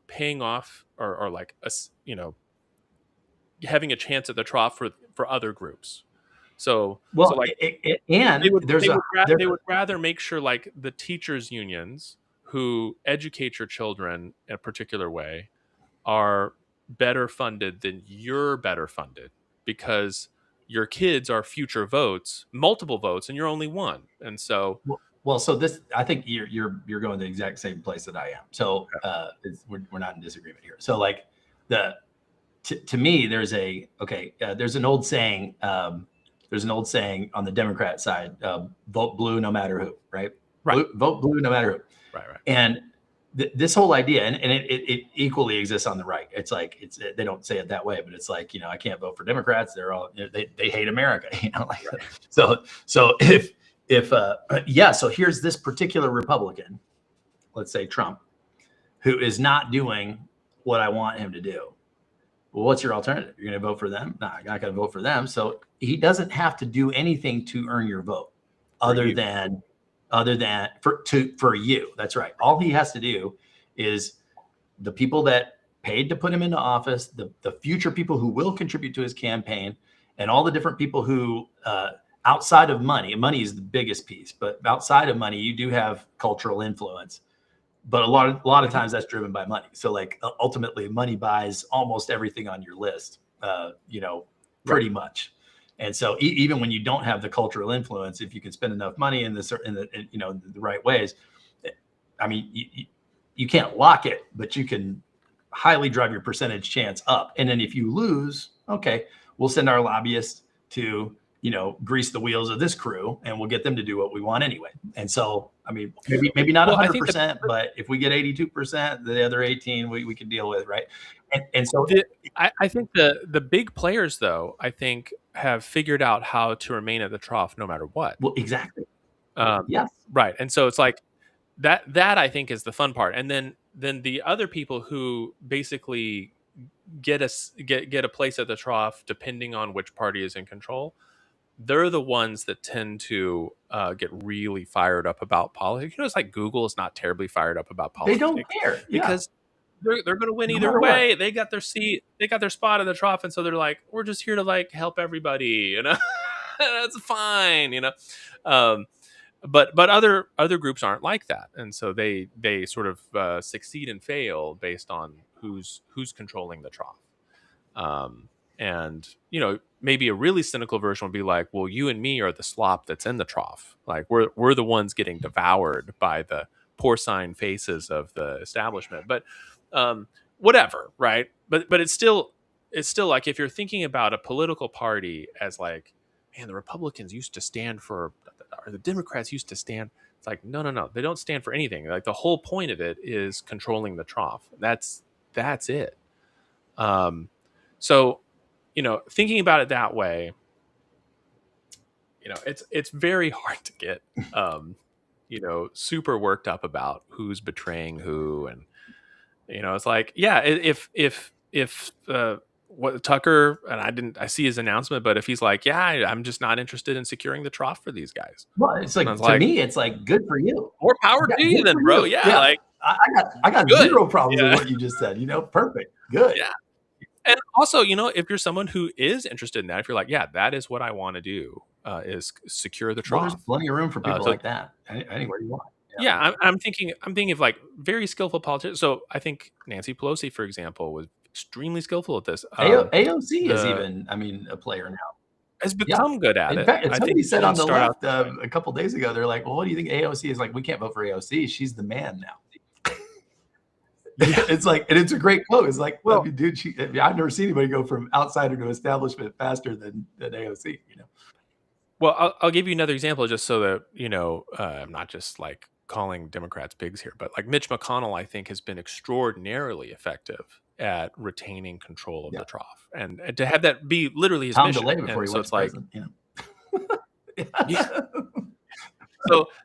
paying off or like having a chance at the trough for other groups. So they would rather make sure like the teachers unions who educate your children in a particular way are better funded than you're better funded, because your kids are future votes, multiple votes, and you're only one. And so,
so this, I think you're going to the exact same place that I am. So we're not in disagreement here. So like to me, there's an old saying. There's an old saying on the Democrat side: vote blue no matter who. Right. Vote blue no matter who.
Right.
And this whole idea, and it equally exists on the right. It's like they don't say it that way, but it's like I can't vote for Democrats. They're all they hate America. Like so if so here's this particular Republican, let's say Trump, who is not doing what I want him to do. Well, what's your alternative? You're going to vote for them? No, I'm not going to vote for them. So he doesn't have to do anything to earn your vote, other than for you. That's right. All he has to do is the people that paid to put him into office, the future people who will contribute to his campaign, and all the different people who outside of money is the biggest piece, but outside of money, you do have cultural influence. But a lot of times that's driven by money. So like ultimately money buys almost everything on your list, pretty much. And so even when you don't have the cultural influence, if you can spend enough money in the right ways, I mean, you can't lock it, but you can highly drive your percentage chance up. And then if you lose, okay, we'll send our lobbyists to grease the wheels of this crew, and we'll get them to do what we want anyway. And so, I mean, maybe not 100%, but if we get 82%, the other 18 we can deal with, right? And so
I think the big players, though, I think have figured out how to remain at the trough no matter what.
Well, exactly.
Yes. Right. And so it's like that I think is the fun part. And then the other people who basically get a place at the trough, depending on which party is in control, they're the ones that tend to get really fired up about politics. It's like Google is not terribly fired up about politics.
They don't care
because they're going to win either way. What. They got their seat, they got their spot in the trough, and so they're like, we're just here to like help everybody, That's fine, But other groups aren't like that, and so they sort of succeed and fail based on who's controlling the trough. And maybe a really cynical version would be like, well, you and me are the slop that's in the trough. Like we're the ones getting devoured by the porcine faces of the establishment. But whatever, right? But it's still like, if you're thinking about a political party as like, man, the Republicans used to stand for, or the Democrats used to stand. It's like, no, they don't stand for anything. Like, the whole point of it is controlling the trough. That's it. So, thinking about it that way, it's very hard to get, super worked up about who's betraying who. And, it's like, yeah, if what Tucker, and I see his announcement, but if he's like, yeah, I'm just not interested in securing the trough for these guys.
Well, it's like, to me, it's like, good for you.
More power to you then, bro. Yeah. Like,
I got zero problems with what you just said. Perfect. Good.
Yeah. And also, if you're someone who is interested in that, if you're like, yeah, that is what I want to do, is secure the trough.
Well, there's plenty of room for people like that anywhere you want.
Yeah, I'm thinking of like very skillful politicians. So I think Nancy Pelosi, for example, was extremely skillful at this.
AOC is even, a player now.
Has become good at it.
In fact, somebody said on the left a couple days ago, they're like, well, what do you think AOC is? Like, we can't vote for AOC. She's the man now. It's like, and it's a great quote. It's like, well, dude, I've never seen anybody go from outsider to establishment faster than AOC,
Well, I'll give you another example, just so that, I'm not just like calling Democrats pigs here, but like Mitch McConnell, I think, has been extraordinarily effective at retaining control of the trough, and to have that be literally his mission.
Before he was president,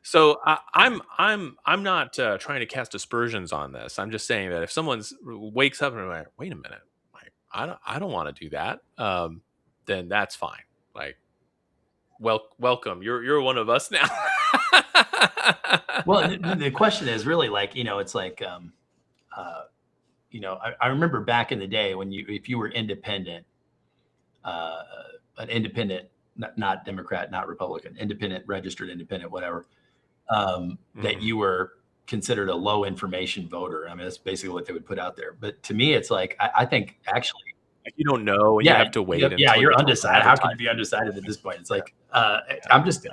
So I'm not trying to cast aspersions on this. I'm just saying that if someone wakes up and like, wait a minute, I don't want to do that, then that's fine. Like, welcome. You're one of us now.
Well, the question is really like, it's like, I remember back in the day when if you were independent, an independent, not Democrat, not Republican, independent, registered independent, whatever, that you were considered a low information voter. That's basically what they would put out there. But to me, it's like, I think actually,
you don't know, and you have to wait.
You're undecided. How can you be undecided at this point? It's like, I'm just,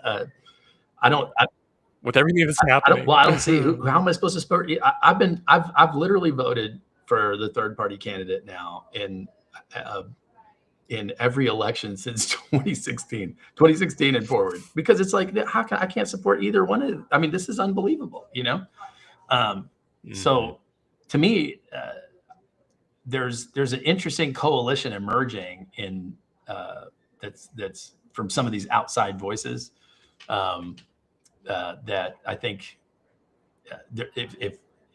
with everything that's happening.
I don't see how am I supposed to support? I've literally voted for the third party candidate now in every election since 2016 and forward, because it's like, I can't support either one of, this is unbelievable, So to me, there's an interesting coalition emerging in that's from some of these outside voices, that I think,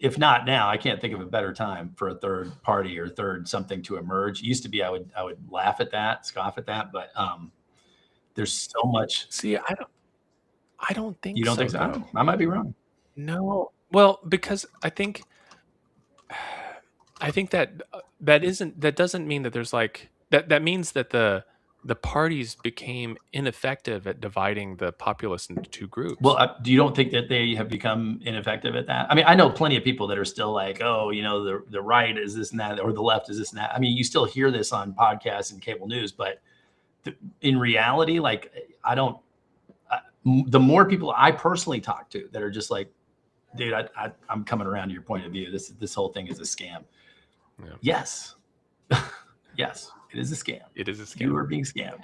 if not now, I can't think of a better time for a third party or third something to emerge. It used to be I would laugh at that, scoff at that, but there's so much.
See, I don't think
you don't think so. I might be wrong.
No, well, because I think that doesn't mean that there's like that means that the parties became ineffective at dividing the populace into two groups.
Well, do you don't think that they have become ineffective at that? I know plenty of people that are still like, oh, the right is this and that, or the left is this and that. You still hear this on podcasts and cable news, but in reality, like, the more people I personally talk to that are just like, dude, I'm coming around to your point of view. This whole thing is a scam. Yeah. Yes. Yes. It is a scam.
It is a scam.
You are being scammed,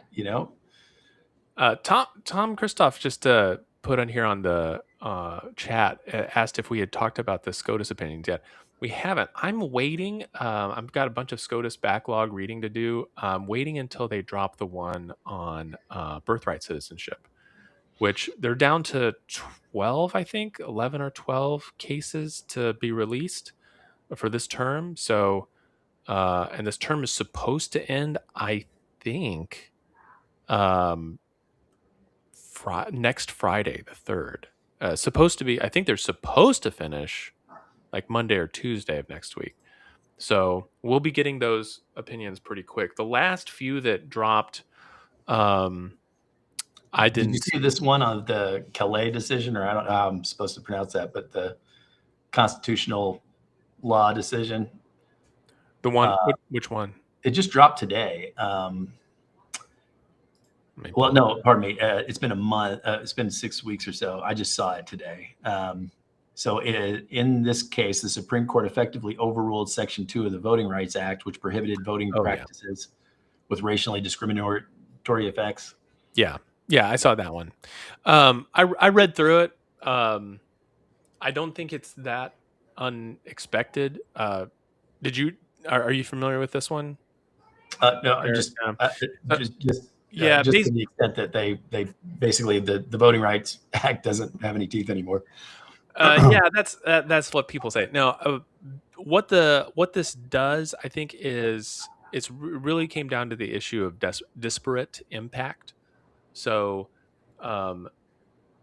Tom Christoph just put on here on the chat, asked if we had talked about the SCOTUS opinions yet. We haven't. I'm waiting. I've got a bunch of SCOTUS backlog reading to do. I'm waiting until they drop the one on birthright citizenship, which they're down to 12, I think, 11 or 12 cases to be released for this term. So, and this term is supposed to end, I think, next Friday, the 3rd. Supposed to be, I think they're supposed to finish like Monday or Tuesday of next week. So we'll be getting those opinions pretty quick. The last few that dropped, Did
you see this one on the Calais decision, or I don't know how I'm supposed to pronounce that, but the constitutional law decision?
The one, which one?
It just dropped today. Well, no, pardon me. It's been a month. It's been 6 weeks or so. I just saw it today. So in this case, the Supreme Court effectively overruled Section 2 of the Voting Rights Act, which prohibited voting practices with racially discriminatory effects.
Yeah, I saw that one. I read through it. I don't think it's that unexpected. Did you? Are you familiar with this one?
No, just to the extent that they basically the Voting Rights Act doesn't have any teeth anymore.
That's what people say. Now, what this does, I think, is it's really came down to the issue of disparate impact. So,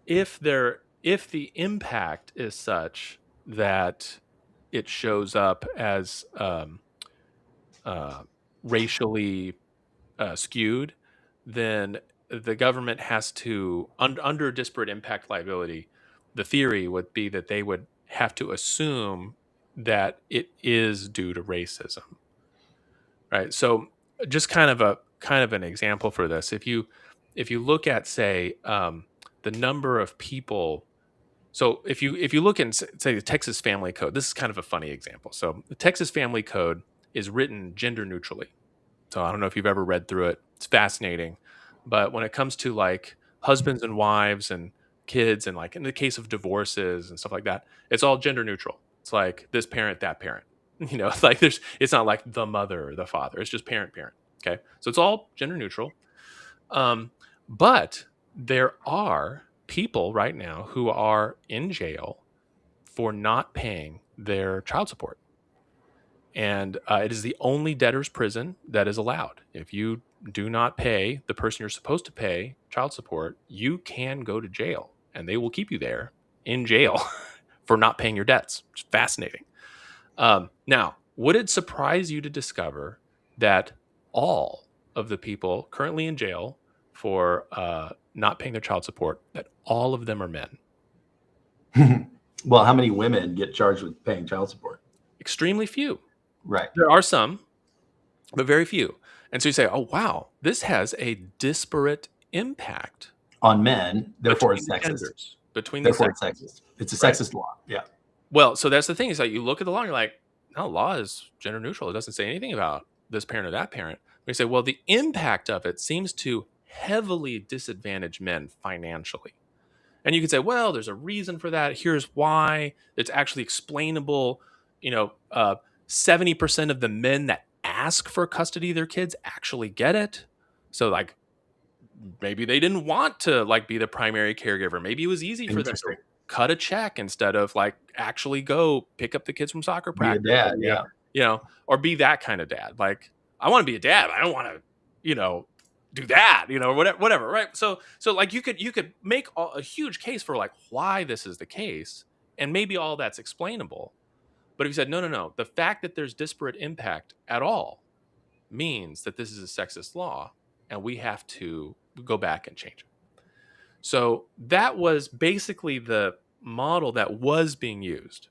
if the impact is such that it shows up as racially skewed, then the government has to under disparate impact liability. The theory would be that they would have to assume that it is due to racism, right? So, just kind of an example for this, if you look at, say, the number of people. So if you look in, say, the Texas Family Code, this is kind of a funny example. So the Texas Family Code is written gender neutrally. So I don't know if you've ever read through it. It's fascinating. But when it comes to like husbands and wives and kids, and like in the case of divorces and stuff like that, it's all gender neutral. It's like this parent, that parent. It's like it's not like the mother or the father. It's just parent. Okay. So it's all gender neutral. But there are people right now who are in jail for not paying their child support. And it is the only debtor's prison that is allowed. If you do not pay the person you're supposed to pay child support, you can go to jail, and they will keep you there in jail for not paying your debts. It's fascinating. Now, would it surprise you to discover that all of the people currently in jail for not paying their child support, that all of them are men?
Well, how many women get charged with paying child support?
Extremely few.
Right.
There are some, but very few. And so you say, oh, wow, this has a disparate impact
on men. Therefore, it's sexist. It's a sexist law. Yeah.
Well, so that's the thing, is that you look at the law and you're like, no, law is gender neutral. It doesn't say anything about this parent or that parent. We say, well, the impact of it seems to heavily disadvantage men financially. And you could say, well, there's a reason for that. Here's why. It's actually explainable. 70% of the men that ask for custody of their kids actually get it. So like, maybe they didn't want to like be the primary caregiver. Maybe it was easy for them to cut a check instead of like actually go pick up the kids from soccer practice.
Be a dad,
yeah. Or be that kind of dad. Like, I want to be a dad, but I don't want to, do that, whatever, right? So like you could make a huge case for like why this is the case, and maybe all that's explainable. But if you said no, the fact that there's disparate impact at all means that this is a sexist law, and we have to go back and change it. So that was basically the model that was being used.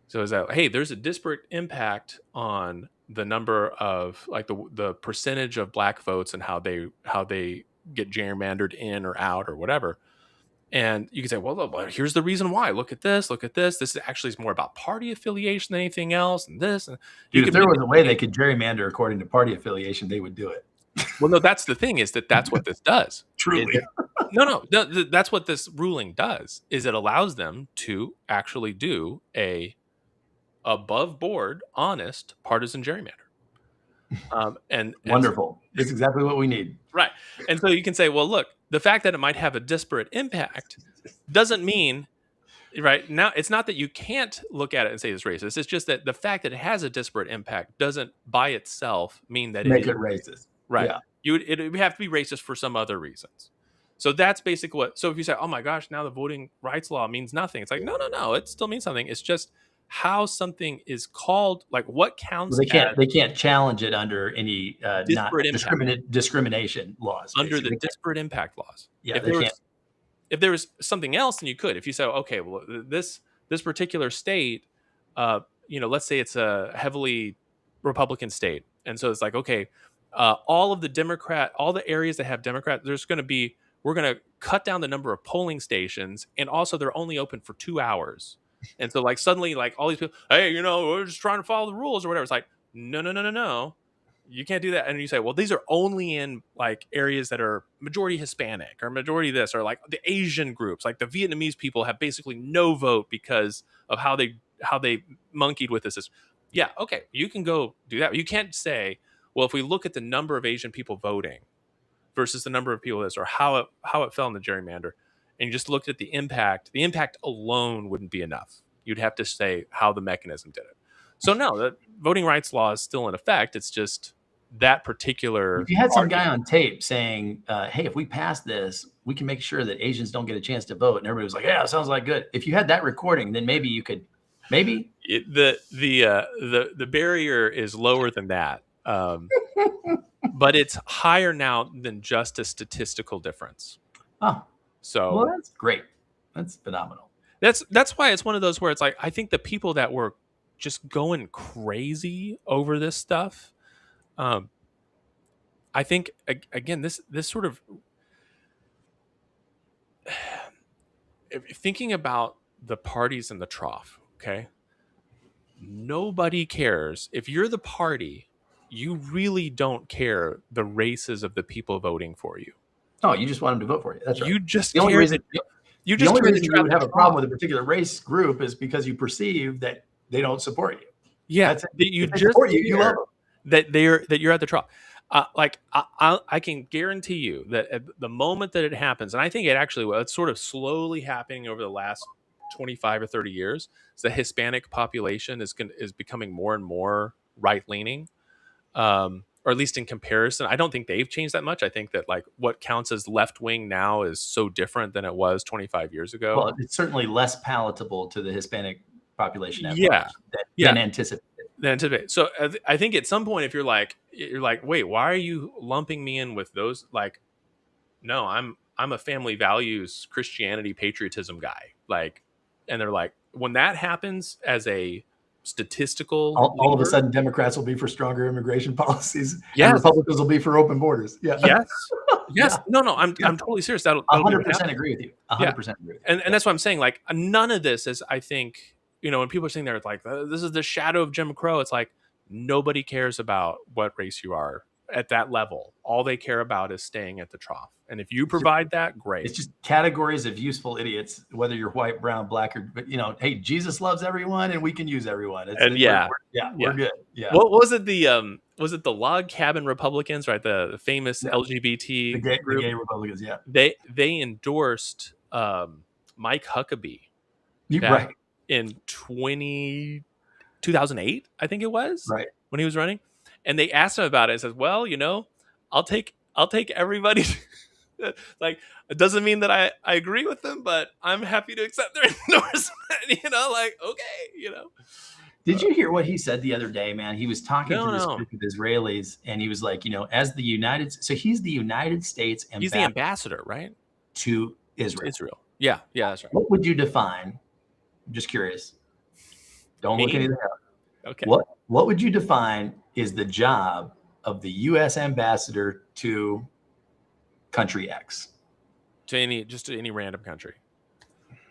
So is that, hey, there's a disparate impact on the number of like the percentage of black votes and how they get gerrymandered in or out or whatever. And you can say, well, here's the reason why. Look at this. This actually is more about party affiliation than anything else. And this. And
if there was a way they could gerrymander according to party affiliation, they would do it.
Well, no, that's the thing, is that's what this does.
Truly.
No, that's what this ruling does, is it allows them to actually do a above board, honest partisan gerrymander. And
wonderful. It's exactly what we need.
Right. And so you can say, well, look, the fact that it might have a disparate impact doesn't mean, right now, it's not that you can't look at it and say it's racist. It's just that the fact that it has a disparate impact doesn't by itself mean that
make it racist.
Right. Yeah. It would have to be racist for some other reasons. So that's basically what. So if you say, oh my gosh, now the voting rights law means nothing, it's like, no, it still means something. It's just how something is called, like what counts.
Well, they can't challenge it under any discrimination laws.
Under the disparate impact laws.
Yeah,
if there was something else, then you could. If you say, okay, well, this particular state, let's say it's a heavily Republican state, and so it's like, okay, all the areas that have Democrat, we're going to cut down the number of polling stations, and also they're only open for 2 hours. And so like suddenly like all these people, hey, we're just trying to follow the rules or whatever. It's like, no. You can't do that. And you say, well, these are only in like areas that are majority Hispanic or majority this, or like the Asian groups, like the Vietnamese people have basically no vote because of how they monkeyed with this. Yeah, okay, you can go do that. You can't say, well, if we look at the number of Asian people voting versus the number of people this, or how it fell in the gerrymander, and you just looked at the impact alone wouldn't be enough. You'd have to say how the mechanism did it. So no, the voting rights law is still in effect. It's just that particular.
If you had some guy on tape saying, hey, if we pass this, we can make sure that Asians don't get a chance to vote, and everybody was like, yeah, sounds like good. If you had that recording, then maybe you could,
the barrier is lower than that. But it's higher now than just a statistical difference.
Oh,
so
well, that's great. That's phenomenal.
That's why it's one of those where it's like, I think the people that were just going crazy over this stuff, I think again, this sort of thinking about the parties in the trough. Okay, nobody cares if you're the party. You really don't care the races of the people voting for you.
No, you just want them to vote for you. That's right.
You just
the only reason
you
would have a problem with a particular race group is because you perceive that they don't support you.
Yeah, that you just support you love them. That you're at the trough. I can guarantee you that at the moment that it happens, and I think it's sort of slowly happening over the last 25 or 30 years. The Hispanic population is becoming more and more right leaning. Or at least in comparison. I don't think they've changed that much. I think that like what counts as left wing now is so different than it was 25 years ago.
Well, it's certainly less palatable to the Hispanic population
than
anticipated.
So I think at some point, if you're like, wait, why are you lumping me in with those? Like, no, I'm a family values, Christianity, patriotism guy. Like, and they're like, when that happens as a statistical,
all of a sudden Democrats will be for stronger immigration policies, and Republicans will be for open borders.
Yes. No, I'm totally serious. That'll
100% agree with you. 100% agree with you.
And that's what I'm saying. Like, none of this is, I think, when people are saying there, it's like, this is the shadow of Jim Crow. It's like, nobody cares about what race you are at that level. All they care about is staying at the trough. And if you provide that, great.
It's just categories of useful idiots, whether you're white, brown, black, or, hey, Jesus loves everyone and we can use everyone.
We're
good. Yeah.
What was it? Was it the Log Cabin Republicans, right? The famous LGBT
group? The gay Republicans. Yeah.
They endorsed Mike Huckabee.
Right.
In 2008, I think it was,
right,
when he was running, and they asked him about it. It says, well, I'll take everybody. Like, it doesn't mean that I agree with them, but I'm happy to accept their endorsement. Like, okay,
Did you hear what he said the other day, man? He was talking to this group of Israelis, and he was like, as the so he's the United States ambassador.
He's the ambassador, right?
To Israel.
Yeah, that's right.
What would you define? I'm just curious. Don't look anything up.
Okay.
What would you define is the job of the U.S. ambassador to country X?
To any random country.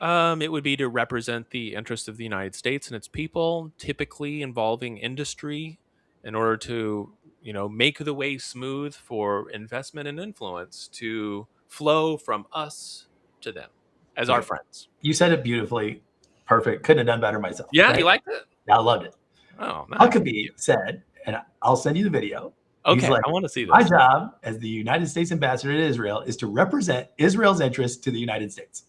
It would be to represent the interests of the United States and its people, typically involving industry, in order to, make the way smooth for investment and influence to flow from us to them as our friends.
You said it beautifully. Perfect. Couldn't have done better myself.
Yeah, right? You liked it?
I loved it.
Oh, nice.
Huckabee said, and I'll send you the video.
Okay, I want to see this.
My job as the United States ambassador to Israel is to represent Israel's interests to the United States.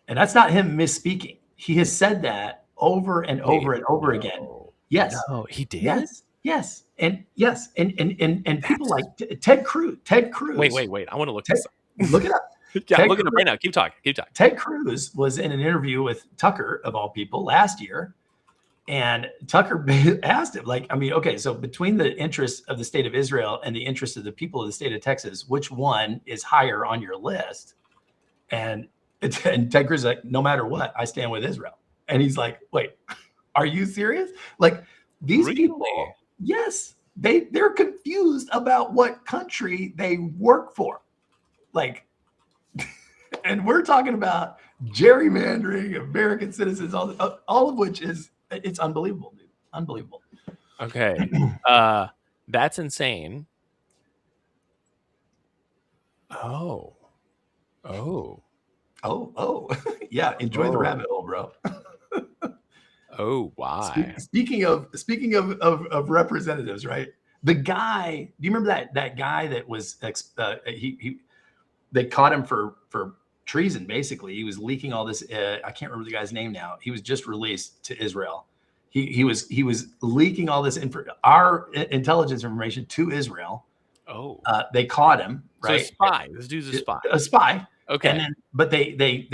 And that's not him misspeaking. He has said that over and over and over again. Yes.
No, he did.
Yes. And people like Ted Cruz.
Wait. I want to look this up.
Look it up.
Yeah, I'm looking it up right now. Keep talking.
Ted Cruz was in an interview with Tucker, of all people, last year. And Tucker asked him, so between the interests of the state of Israel and the interests of the people of the state of Texas, which one is higher on your list? And Ted Cruz is like, no matter what, I stand with Israel. And he's like, wait, are you serious? Like, these people, yes, they're confused about what country they work for. Like, and we're talking about gerrymandering, American citizens, all of which it's unbelievable, dude. Unbelievable.
Okay. That's insane. Oh.
Yeah, enjoy the rabbit hole, bro.
Oh, why?
Speaking of representatives, right? The guy, do you remember that guy that was they caught him for treason, basically. He was leaking all this, I can't remember the guy's name now. He was just released to Israel. He was leaking all this our intelligence information to Israel.
Oh.
They caught him, right?
So a spy. This dude's a spy.
A spy.
Okay.
And then, but they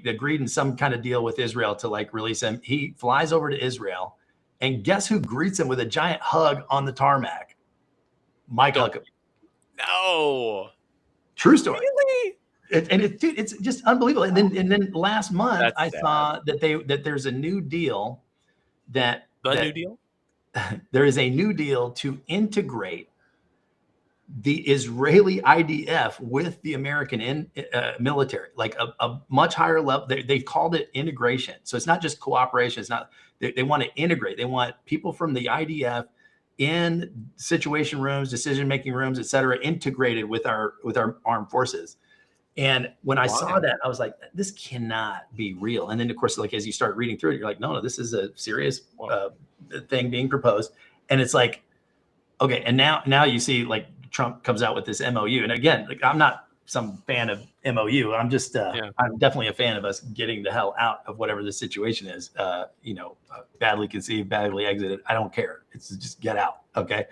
agreed in some kind of deal with Israel to like release him. He flies over to Israel, and guess who greets him with a giant hug on the tarmac? Mike Huckabee.
No.
True story.
Really?
It's just unbelievable. And then last month I saw that there's a new deal
new deal.
There is a new deal to integrate the Israeli IDF with the American military, like a much higher level. They called it integration. So it's not just cooperation. It's not, they want to integrate. They want people from the IDF in situation rooms, decision-making rooms, et cetera, integrated with our armed forces. And when I saw that, I was like, this cannot be real. And then of course, like, as you start reading through it, you're like, no, this is a serious thing being proposed. And it's like, okay. And now you see, like, Trump comes out with this MOU. And again, like, I'm not some fan of MOU. I'm just, I'm definitely a fan of us getting the hell out of whatever the situation is, badly conceived, badly exited. I don't care. It's just get out. Okay.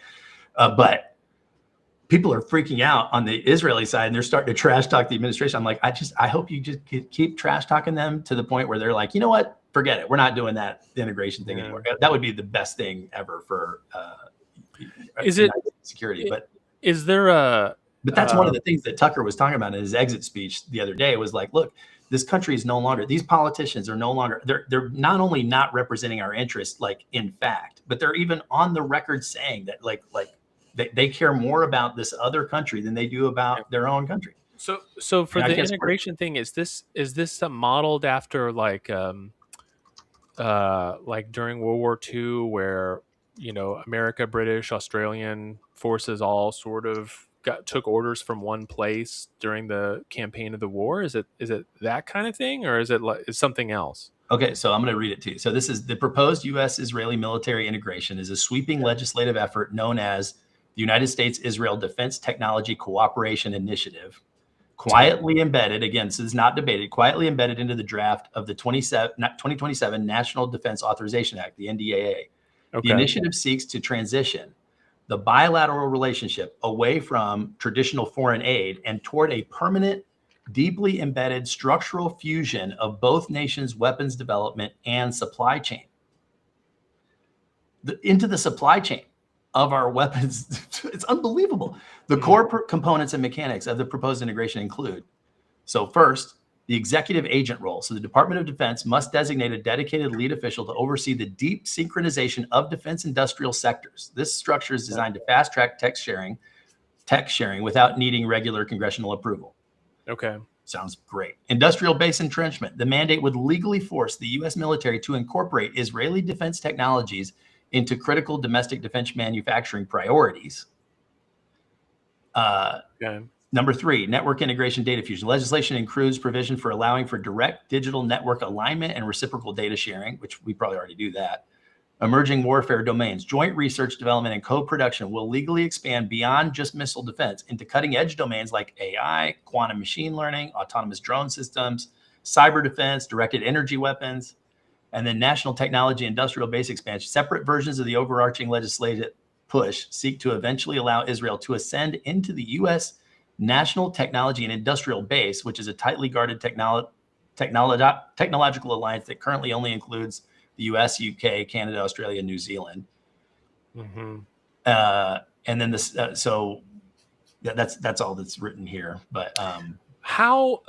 But people are freaking out on the Israeli side, and they're starting to trash talk the administration. I'm like, I hope you just keep trash talking them to the point where they're like, you know what? Forget it. We're not doing that integration thing anymore. That would be the best thing ever for security. But
is there
but that's one of the things that Tucker was talking about in his exit speech the other day. Was like, look, this country is no longer, these politicians are no longer, they're not only not representing our interests, like, in fact, but they're even on the record saying that like they care more about this other country than they do about their own country.
So for the integration thing, is this modeled after like during World War II, where, America, British, Australian forces all sort of took orders from one place during the campaign of the war? Is it that kind of thing, or is it something else?
Okay, so I'm going to read it to you. So this is the proposed U.S.-Israeli military integration is a sweeping legislative effort known as the United States-Israel Defense Technology Cooperation Initiative, quietly embedded, again, this is not debated, quietly embedded into the draft of the 2027 National Defense Authorization Act, the NDAA. Okay. The initiative seeks to transition the bilateral relationship away from traditional foreign aid and toward a permanent, deeply embedded structural fusion of both nations' weapons development and supply chain. Into the supply chain of our weapons. It's unbelievable. The core components and mechanics of the proposed integration include, so first, the executive agent role. So the Department of Defense must designate a dedicated lead official to oversee the deep synchronization of defense industrial sectors. This structure is designed to fast track tech sharing without needing regular congressional approval.
Okay.
Sounds great. Industrial base entrenchment. The mandate would legally force the U.S. military to incorporate Israeli defense technologies into critical domestic defense manufacturing priorities. Number 3, network integration data fusion. Legislation includes provision for allowing for direct digital network alignment and reciprocal data sharing, which we probably already do that. Emerging warfare domains. Joint research, development, and co-production will legally expand beyond just missile defense into cutting-edge domains like AI, quantum machine learning, autonomous drone systems, cyber defense, directed energy weapons, and then national technology industrial base expansion. Separate versions of the overarching legislative push seek to eventually allow Israel to ascend into the U.S. National Technology and Industrial Base, which is a tightly guarded technological alliance that currently only includes the U.S., UK, Canada, Australia, New Zealand.
Mm-hmm.
And then this, so that's all that's written here. But
how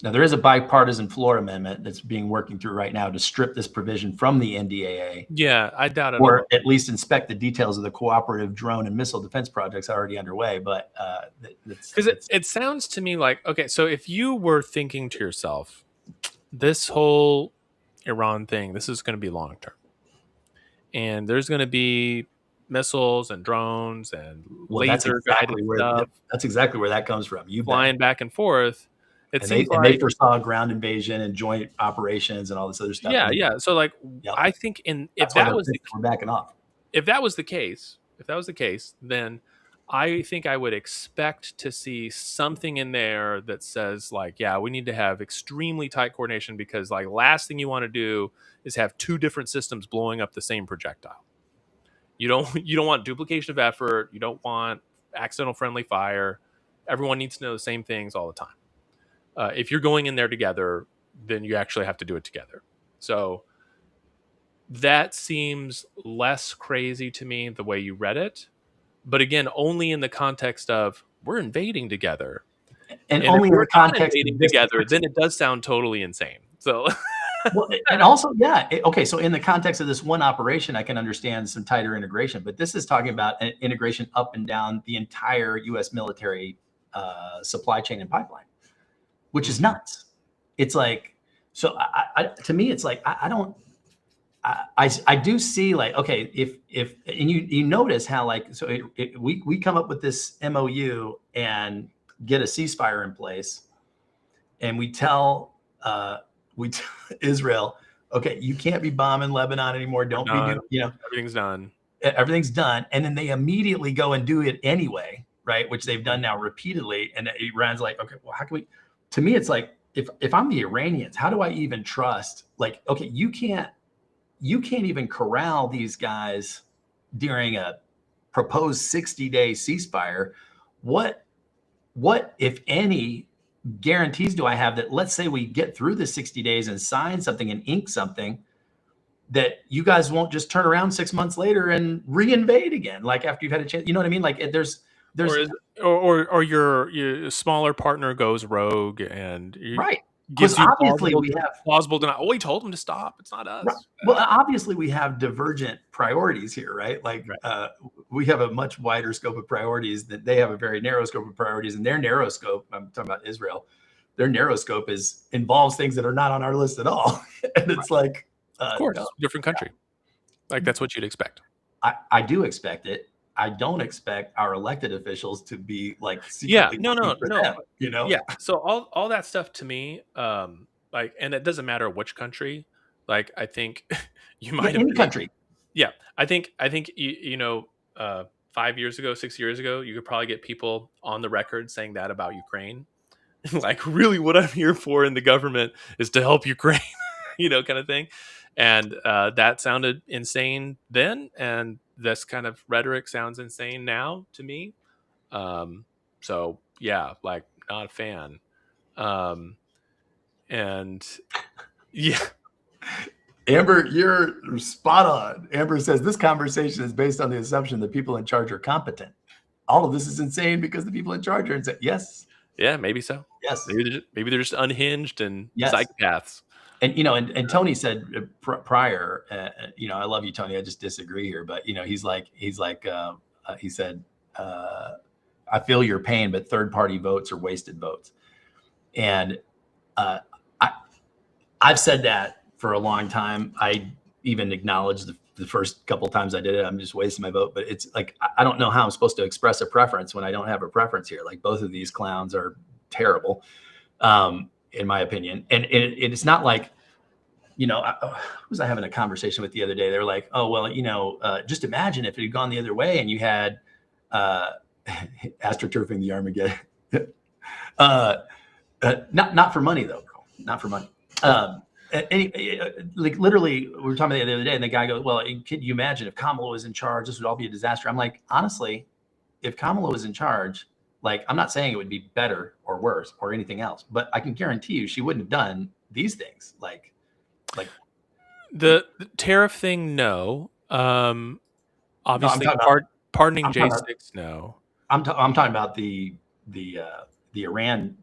Now, there is a bipartisan floor amendment that's being working through right now to strip this provision from the NDAA.
Yeah, I doubt it.
Or at least inspect the details of the cooperative drone and missile defense projects already underway. But
because it sounds to me like, okay, so if you were thinking to yourself, this whole Iran thing, this is going to be long term, and there's going to be missiles and drones and laser guided stuff.
That's exactly where that comes from. You
flying back and forth.
They foresaw a ground invasion and joint operations and all this other stuff.
Yeah. So like, I think if that was
we're backing off.
If that was the case, then I think I would expect to see something in there that says like, yeah, we need to have extremely tight coordination, because like last thing you want to do is have two different systems blowing up the same projectile. You don't want duplication of effort. You don't want accidental friendly fire. Everyone needs to know the same things all the time. If you're going in there together, then you actually have to do it together. So that seems less crazy to me the way you read it. But again, only in the context of we're invading together.
And only in the context
of together, then it does sound totally insane. So
well, and also, yeah. Okay. So in the context of this one operation, I can understand some tighter integration, but this is talking about an integration up and down the entire U.S. military supply chain and pipeline, which is nuts. It's like, so to me, it's like, I do see like, okay, if and you notice how like, so we come up with this MOU and get a ceasefire in place, and we tell Israel, okay, you can't be bombing Lebanon anymore. Don't be,
everything's done.
Everything's done. And then they immediately go and do it anyway, right? Which they've done now repeatedly. And Iran's like, okay, well, how can we, to me, it's like, if I'm the Iranians, how do I even trust, like, okay, you can't even corral these guys during a proposed 60-day ceasefire. What, if any, guarantees do I have that, let's say we get through the 60 days and sign something and ink something, that you guys won't just turn around 6 months later and reinvade again, like after you've had a chance? You know what I mean? Like there's
or your smaller partner goes rogue and
right. Because obviously we have
plausible denial. Oh, we told them to stop. It's not us.
Right. Well, obviously we have divergent priorities here, right? Like we have a much wider scope of priorities that they have a very narrow scope of priorities, and their narrow scope, I'm talking about Israel, their narrow scope involves things that are not on our list at all. And it's like,
of course, different country. Like that's what you'd expect.
I do expect it. I don't expect our elected officials to be like,
no,
them, you know?
Yeah. So all that stuff to me, like, and it doesn't matter which country, like, I think you might have
any country.
Yeah. I think, 5 years ago, 6 years ago, you could probably get people on the record saying that about Ukraine. Like, really what I'm here for in the government is to help Ukraine, kind of thing. And that sounded insane then. And this kind of rhetoric sounds insane now to me. So yeah, like not a fan. And yeah.
Amber, you're spot on. Amber says this conversation is based on the assumption that people in charge are competent. All of this is insane because the people in charge are insane. Yes.
Yeah, maybe so.
Yes.
Maybe they're just unhinged and psychopaths.
And and Tony said prior, I love you, Tony. I just disagree here, but he said, I feel your pain, but third party votes are wasted votes. And I've said that for a long time. I even acknowledged the first couple of times I did it, I'm just wasting my vote. But it's like, I don't know how I'm supposed to express a preference when I don't have a preference here. Like both of these clowns are terrible. In my opinion. And it's not like, who was I having a conversation with the other day? They were like, oh, well, just imagine if it had gone the other way and you had astroturfing the Armageddon. Not for money, though, Carl. Not for money. Like literally, we were talking about the other day, and the guy goes, well, can you imagine if Kamala was in charge, this would all be a disaster? I'm like, honestly, if Kamala was in charge, like, I'm not saying it would be better or worse or anything else, but I can guarantee you she wouldn't have done these things. Like
the tariff thing, no. Obviously, pardoning J6, no.
I'm talking about the the Iran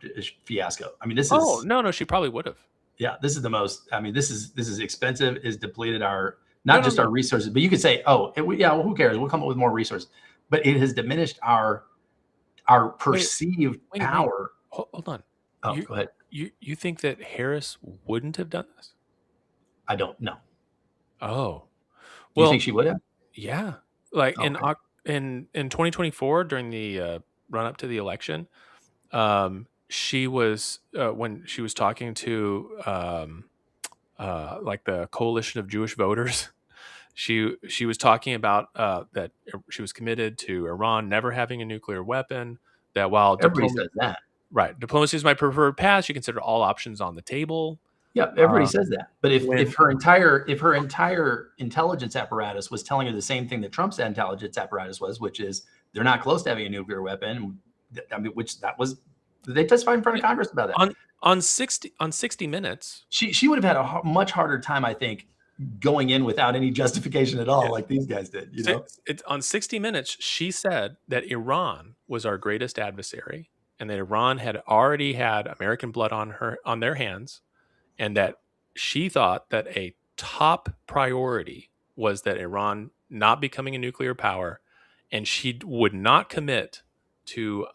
fiasco. I mean, this
is no, she probably would have.
Yeah, this is the most. I mean, this is expensive. Is depleted our just our resources, but you could say, well, who cares? We'll come up with more resources, but it has diminished our perceived power.
Hold on.
Oh, go ahead.
You think that Harris wouldn't have done this?
I don't know.
Oh,
well, you think she would have?
Yeah, like in 2024 during the run up to the election, she was when she was talking to like the coalition of Jewish voters. She was talking about that she was committed to Iran never having a nuclear weapon. That while
everybody says that,
right, diplomacy is my preferred path. She considered all options on the table.
Yeah, everybody says that. But if her entire intelligence apparatus was telling her the same thing that Trump's intelligence apparatus was, which is they're not close to having a nuclear weapon. I mean, they testified in front of Congress about that
on 60 Minutes.
She would have had a much harder time, I think, going in without any justification at all, like these guys did.
It's on 60 Minutes. She said that Iran was our greatest adversary, and that Iran had already had American blood on their hands, and that she thought that a top priority was that Iran not becoming a nuclear power, and she would not commit to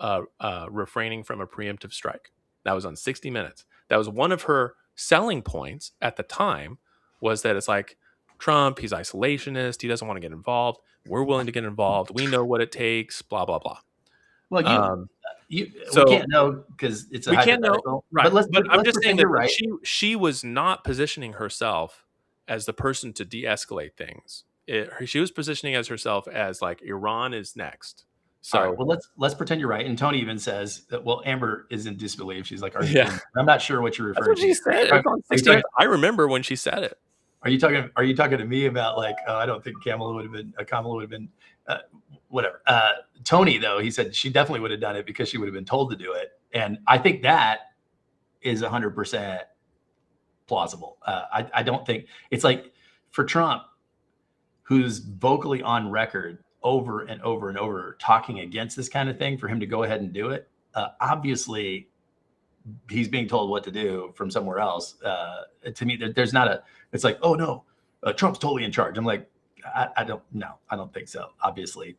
refraining from a preemptive strike. That was on 60 Minutes. That was one of her selling points at the time, was that it's like, Trump, he's isolationist. He doesn't want to get involved. We're willing to get involved. We know what it takes, blah, blah, blah.
Well, we can't know because it's a hypothetical.
Right. But I'm just saying that right. She was not positioning herself as the person to de-escalate things. She was positioning as herself as like, Iran is next. So,
all right, well, let's pretend you're right. And Tony even says that, well, Amber is in disbelief. She's like, I'm not sure what you're referring to.
She said. I remember when she said it.
Are you talking to me about like, I don't think Kamala would have been whatever. Tony, though, he said she definitely would have done it because she would have been told to do it. And I think that is 100% plausible. I don't think it's like for Trump, who's vocally on record over and over and over talking against this kind of thing, for him to go ahead and do it. Obviously, he's being told what to do from somewhere else. To me, there's not it's like, oh no, Trump's totally in charge. I'm like, I don't think so. Obviously,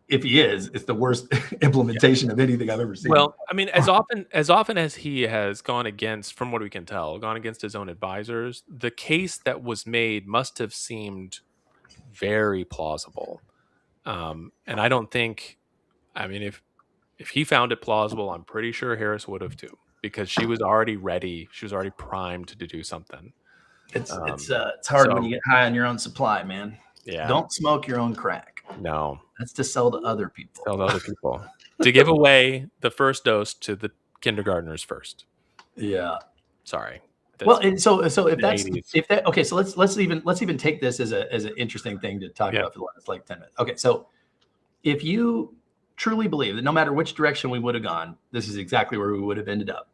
if he is, it's the worst implementation of anything I've ever seen.
Well, I mean, as often as he has gone against, from what we can tell, gone against his own advisors, the case that was made must have seemed very plausible. And I don't think, I mean, if he found it plausible, I'm pretty sure Harris would have too, because she was already ready. She was already primed to do something.
It's hard when you get high on your own supply, man.
Yeah.
Don't smoke your own crack.
No.
That's to sell to other people.
To give away the first dose to the kindergartners first.
Yeah.
Sorry.
Well, and so okay, so let's even take this as an interesting thing to talk about for the last like 10 minutes. Okay, so if you truly believe that no matter which direction we would have gone, this is exactly where we would have ended up,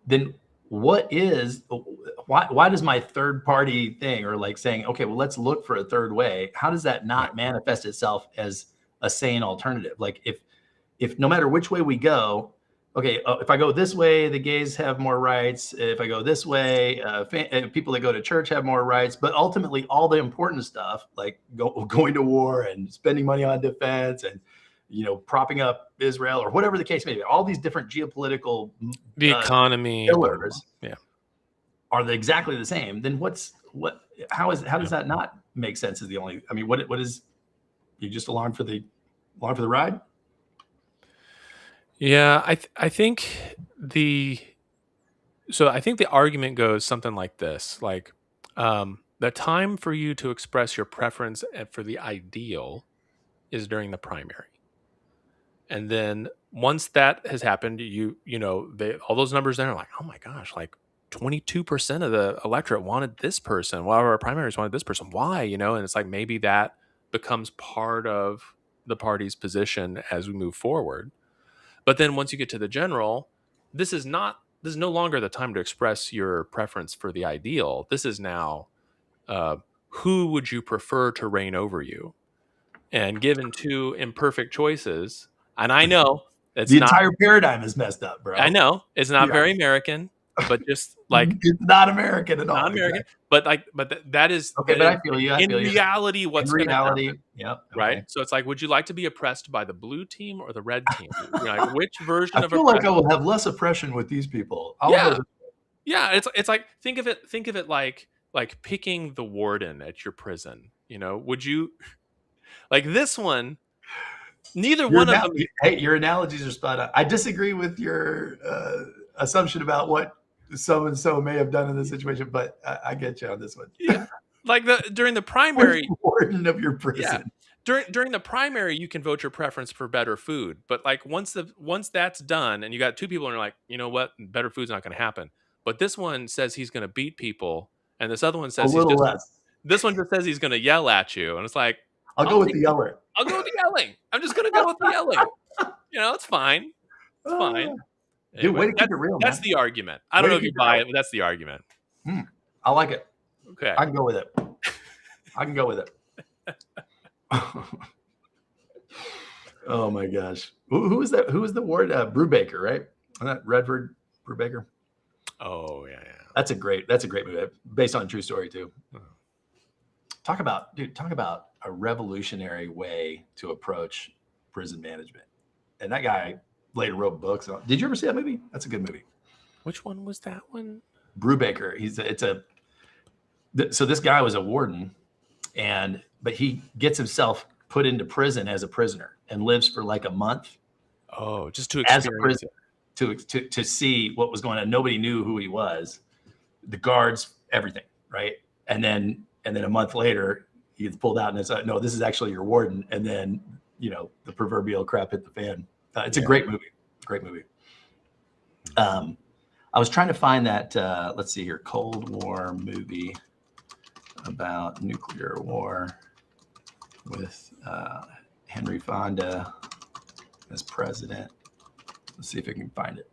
then why does my third party thing, or like saying, okay, well, let's look for a third way, how does that not manifest itself as a sane alternative? Like if no matter which way we go, okay, if I go this way, the gays have more rights. If I go this way, people that go to church have more rights. But ultimately, all the important stuff, like going to war and spending money on defense and, propping up Israel or whatever the case may be, all these different geopolitical,
the economy
pillars, are exactly the same. Then how does that not make sense? Is the only, I mean, what is, you just along for the ride?
Yeah, I think the argument goes something like this: like, the time for you to express your preference for the ideal is during the primary, and then once that has happened, all those numbers there are like, oh my gosh, like 22% of the electorate wanted this person, while our primaries wanted this person. Why? And it's like maybe that becomes part of the party's position as we move forward. But then once you get to the general, this is no longer the time to express your preference for the ideal. This is now, who would you prefer to reign over you? And given two imperfect choices, And I know
the entire paradigm is messed up, bro.
I know it's not very American, but just like
it's not American at all.
Not American, exactly. but that is
okay. But I feel you.
In reality, what's going to happen?
Yep.
Right. So it's like, would you like to be oppressed by the blue team or the red team? Like, which version of?
I feel like I will have less oppression with these people.
Yeah. It's like think of it like picking the warden at your prison. Would you like this one? Neither one of them.
Hey, your analogies are spot on. I disagree with your assumption about what so and so may have done in this situation, but I get you on this one.
Yeah, like during the primary,
warden of your prison.
Yeah. During the primary, you can vote your preference for better food, but like once that's done, and you got two people, and you're like, you know what, better food's not going to happen. But this one says he's going to beat people, and this other one says this one just says he's going to yell at you, and it's like,
I'll go with the yeller.
I'll go with the yelling. I'm just going to go with the yelling. It's fine. It's fine.
Dude, way to keep it real,
That's the argument. I don't know if you buy it, but that's the argument.
I like it.
Okay.
I can go with it. I can go with it. Oh my gosh. Who was that? Who was the ward? Brubaker, right? That Redford Brubaker.
Oh yeah.
That's a great movie. Based on a true story too. Talk about a revolutionary way to approach prison management. And that guy later wrote books. Did you ever see that movie? That's a good movie.
Which one was that one?
Brubaker. So this guy was a warden, but he gets himself put into prison as a prisoner and lives for like a month.
Oh, just to experience
it. To see what was going on. Nobody knew who he was. The guards, everything, right? And then a month later, he gets pulled out and it's no, this is actually your warden. And then, the proverbial crap hit the fan. It's a great movie. Great movie. I was trying to find that, let's see here, Cold War movie about nuclear war with Henry Fonda as president. Let's see if I can find it.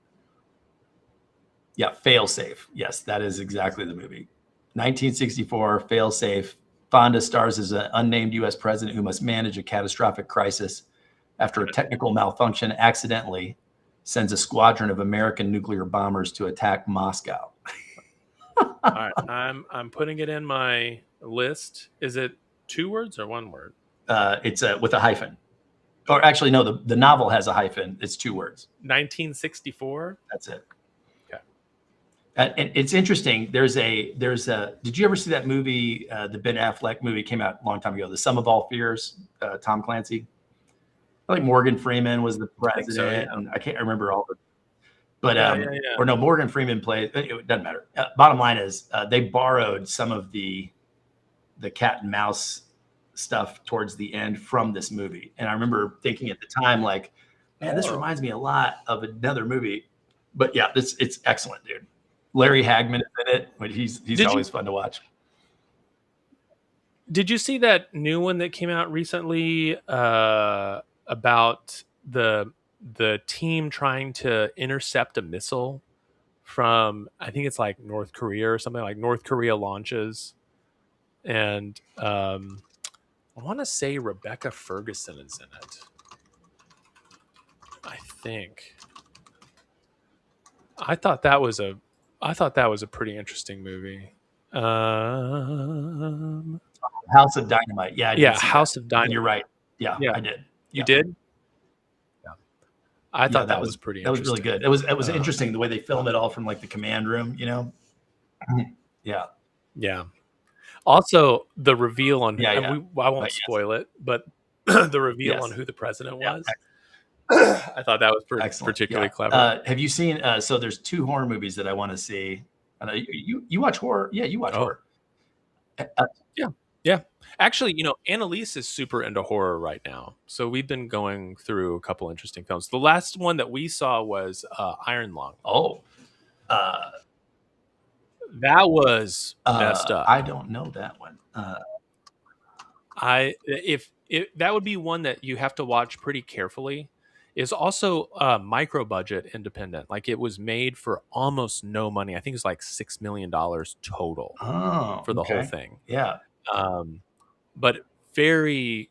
Yeah, Failsafe. Yes, that is exactly the movie. 1964, Failsafe. Fonda stars as an unnamed U.S. president who must manage a catastrophic crisis after a technical malfunction accidentally sends a squadron of American nuclear bombers to attack Moscow.
All right, I'm putting it in my list. Is it 2 words or 1 word?
It's with a hyphen. Or actually, no, the novel has a hyphen. It's 2 words.
1964?
That's it. And it's interesting. There's a. Did you ever see that movie? The Ben Affleck movie came out a long time ago. The Sum of All Fears. Tom Clancy. I think Morgan Freeman was the president, and I can't remember all the. But or no, Morgan Freeman played. It doesn't matter. Bottom line is they borrowed some of the cat and mouse stuff towards the end from this movie, and I remember thinking at the time, like, man, this reminds me a lot of another movie. But yeah, it's excellent, dude. Larry Hagman is in it, but he's always fun to watch.
Did you see that new one that came out recently about the team trying to intercept a missile from, I think it's like North Korea or something, like North Korea launches, and I want to say Rebecca Ferguson is in it. I think. I thought that was a pretty interesting movie.
House of Dynamite. Yeah,
House of Dynamite.
You're right. Yeah, I did.
You did? Yeah. I thought that was pretty interesting.
That was really good. It was interesting the way they film it all from like the command room, Yeah.
Yeah. Also, the reveal on I won't spoil it, but the reveal on who the president was. I thought that was particularly clever.
Have you seen? So there's 2 horror movies that I want to see. You watch horror? Yeah, you watch horror.
Yeah. Actually, Annalise is super into horror right now, so we've been going through a couple interesting films. The last one that we saw was Iron Lung.
Oh,
that was messed up.
I don't know that one.
If that would be one that you have to watch pretty carefully. Is also micro budget independent. Like it was made for almost no money. I think it's like $6 million total for the whole thing.
Yeah.
But very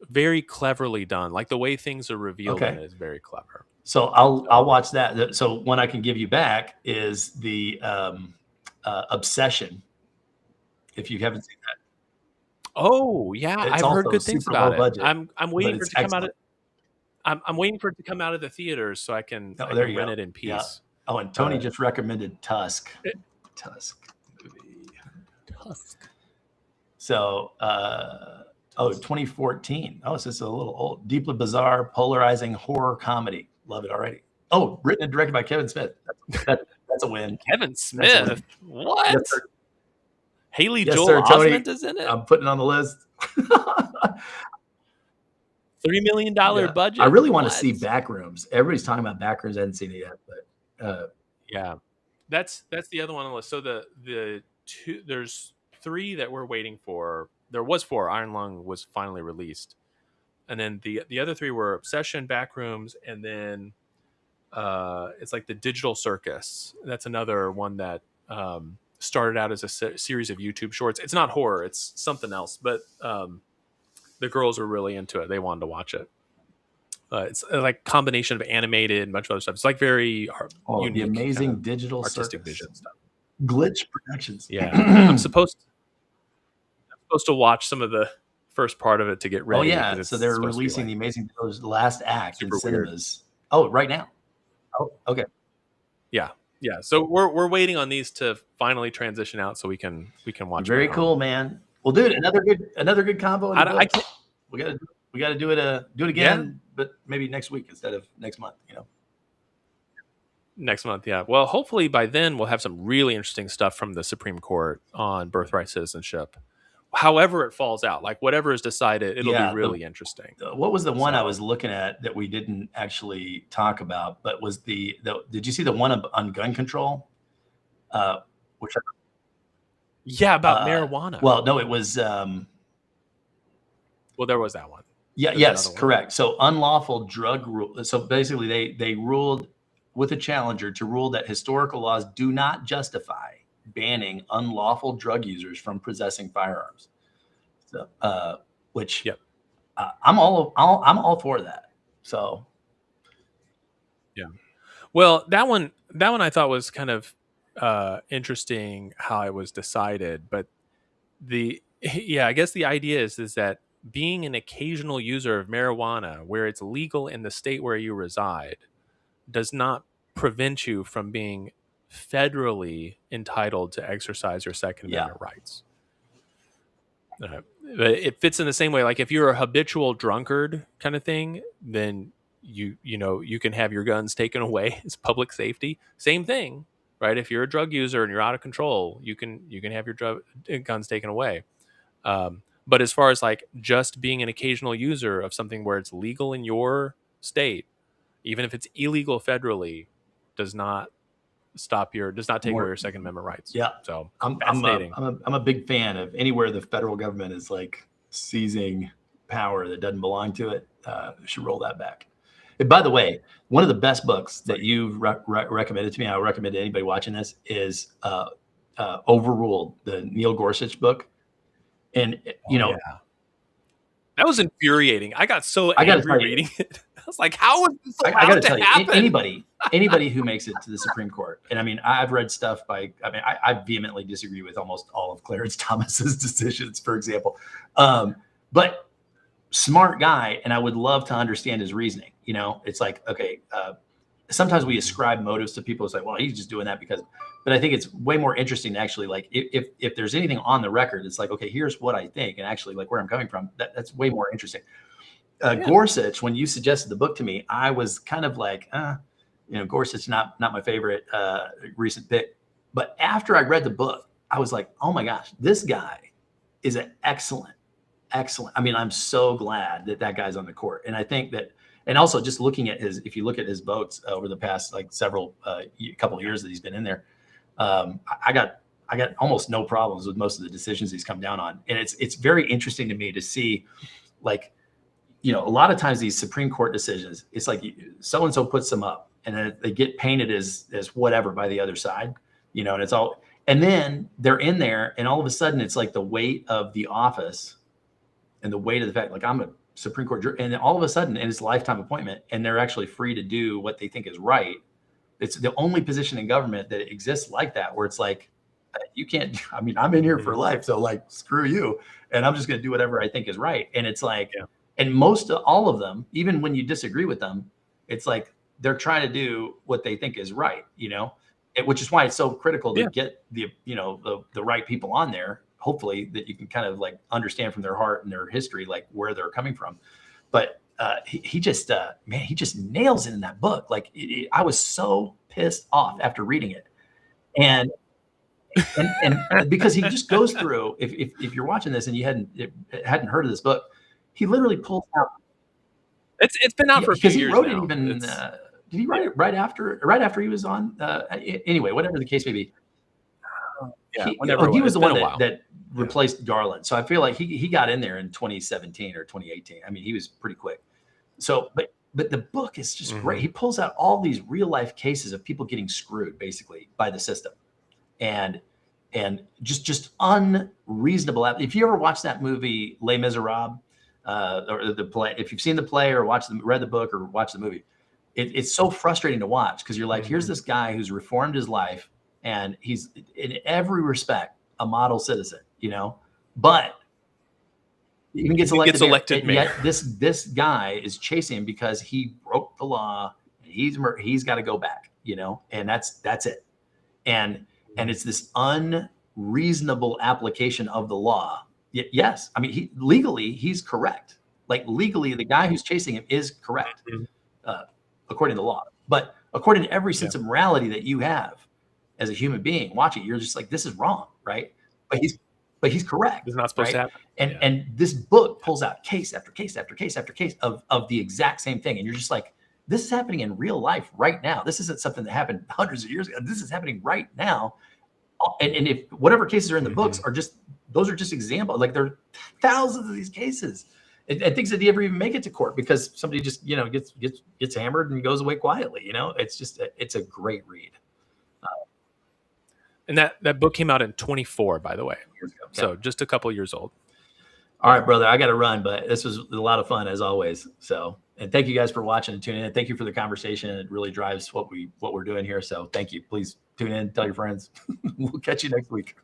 very cleverly done. Like the way things are revealed in it is very clever.
So I'll watch that. So one I can give you back is the Obsession. If you haven't seen that.
Oh yeah,
It's
I've heard
also
good things
super
about
low
it.
budget,
I'm waiting
but
for
it's
it to come out.
excellent.
I'm waiting for it to come out of the theaters so I can
There you
rent
go.
it in peace.
Yeah. Oh, and Tony just recommended Tusk. Tusk movie.
Tusk.
So, 2014. Oh, so it's a little old. Deeply bizarre, polarizing horror comedy. Love it already. Oh, written and directed by Kevin Smith. That's a win.
Kevin Smith? What?
Yes, sir.
Haley
Yes,
Joel
sir, Tony.
Osment is in it?
I'm putting it on the list.
$3 million budget.
I really want to see Backrooms. Everybody's talking about Backrooms. I haven't seen it yet, but
yeah, that's the other one on the list. So the two, there's 3 that we're waiting for. There was 4. Iron Lung was finally released, and then the other 3 were Obsession, Backrooms, and then it's like the Digital Circus. That's another one that started out as a series of YouTube shorts. It's not horror; it's something else. But the girls were really into it. They wanted to watch it. It's like combination of animated and a bunch of other stuff. It's like very unique,
the amazing
kind of
digital
artistic
circus.
vision stuff.
Glitch Productions.
Yeah, I'm supposed to watch some of the first part of it to get ready.
Oh yeah, so they're releasing the Amazing Digital's last act in cinemas.
Weird.
Oh, right now. Oh, okay.
Yeah. So we're waiting on these to finally transition out so we can watch.
Very cool, man. Well, dude, another good combo. We got to do it again, but maybe next week instead of next month.
Next month, yeah. Well, hopefully by then we'll have some really interesting stuff from the Supreme Court on birthright citizenship. However it falls out, like whatever is decided, it'll be really interesting.
What was the one I was looking at that we didn't actually talk about, but was did you see the one on gun control?
About marijuana.
Well, no, it was.
Well, there was that one.
Yeah. Yes, correct. So unlawful drug rule. So basically, they ruled with a challenger to rule that historical laws do not justify banning unlawful drug users from possessing firearms. So, which I'm all for that. So,
yeah. Well, that one I thought was kind of interesting how it was decided, but I guess the idea is that being an occasional user of marijuana where it's legal in the state where you reside does not prevent you from being federally entitled to exercise your Second Amendment rights. But it fits in the same way. Like if you're a habitual drunkard kind of thing, then you can have your guns taken away. It's public safety. Same thing, right? If you're a drug user and you're out of control, you can have your guns taken away. But as far as like just being an occasional user of something where it's legal in your state, even if it's illegal federally, does not take away your Second Amendment rights.
Yeah.
So
I'm a big fan of anywhere the federal government is like seizing power that doesn't belong to it. Should roll that back. And by the way, one of the best books that you've recommended to me, I would recommend to anybody watching this, is Overruled, the Neil Gorsuch book. And
that was infuriating. I got so angry reading it. I was like, how is this allowed to happen?
Anybody who makes it to the Supreme Court, and I mean, I've read stuff I vehemently disagree with almost all of Clarence Thomas's decisions, for example. But smart guy, and I would love to understand his reasoning. It's like, okay, sometimes we ascribe motives to people. It's like, well, he's just doing that because, but I think it's way more interesting to actually, like, if there's anything on the record, it's like, okay, here's what I think, and actually like where I'm coming from. That's way more interesting. Gorsuch, when you suggested the book to me, I was kind of like, Gorsuch, not my favorite recent pick. But after I read the book, I was like, oh my gosh, this guy is an excellent. I mean, I'm so glad that guy's on the court. And I think that, and also just looking at if you look at his votes over the past like couple of years that he's been in there, I got almost no problems with most of the decisions he's come down on. And it's very interesting to me to see, like, a lot of times these Supreme Court decisions, it's like so-and-so puts them up and then they get painted as whatever by the other side, and it's all, and then they're in there and all of a sudden it's like the weight of the office and the weight of the fact, like, I'm a Supreme Court jury, and all of a sudden, and it's a lifetime appointment, and they're actually free to do what they think is right. It's the only position in government that exists like that, where it's like, you can't, I mean, I'm in here for life, so like, screw you. And I'm just going to do whatever I think is right. And it's like, and all of them, even when you disagree with them, it's like, they're trying to do what they think is right, which is why it's so critical to get the right people on there, hopefully, that you can kind of like understand from their heart and their history, like where they're coming from. But he just nails it in that book. Like I was so pissed off after reading it. And because he just goes through, if you're watching this and you hadn't heard of this book, he literally pulls out.
It's been out for a few years now.
Because he wrote it even. Did he write it right after he was on? Anyway, whatever the case may be. He was the one that replaced Garland. So I feel like he got in there in 2017 or 2018. I mean, he was pretty quick. So, but the book is just great. He pulls out all these real life cases of people getting screwed basically by the system, and just unreasonable. If you ever watched that movie Les Miserables, or the play, if you've seen the play or read the book or watched the movie, it's so frustrating to watch, because you're like, here's this guy who's reformed his life, and he's in every respect a model citizen, but he even gets elected mayor. Yet this guy is chasing him because he broke the law, and he's got to go back, and that's it. And it's this unreasonable application of the law. Yes, I mean, legally he's correct. Like legally, the guy who's chasing him is correct, according to the law. But according to every sense of morality that you have as a human being watching, you're just like, this is wrong, right? But he's correct.
It's not supposed to happen.
And this book pulls out case after case after case after case of the exact same thing, and you're just like, this is happening in real life right now. This isn't something that happened hundreds of years ago. This is happening right now. And if whatever cases are in the books are just, those are just examples. Like there are thousands of these cases, and things that never even make it to court because somebody just gets hammered and goes away quietly. It's a great read.
And that book came out in 24, by the way. So just a couple years old.
All right, brother, I got to run, but this was a lot of fun as always. So, and thank you guys for watching and tuning in. Thank you for the conversation. It really drives what we're doing here. So thank you. Please tune in, tell your friends. We'll catch you next week.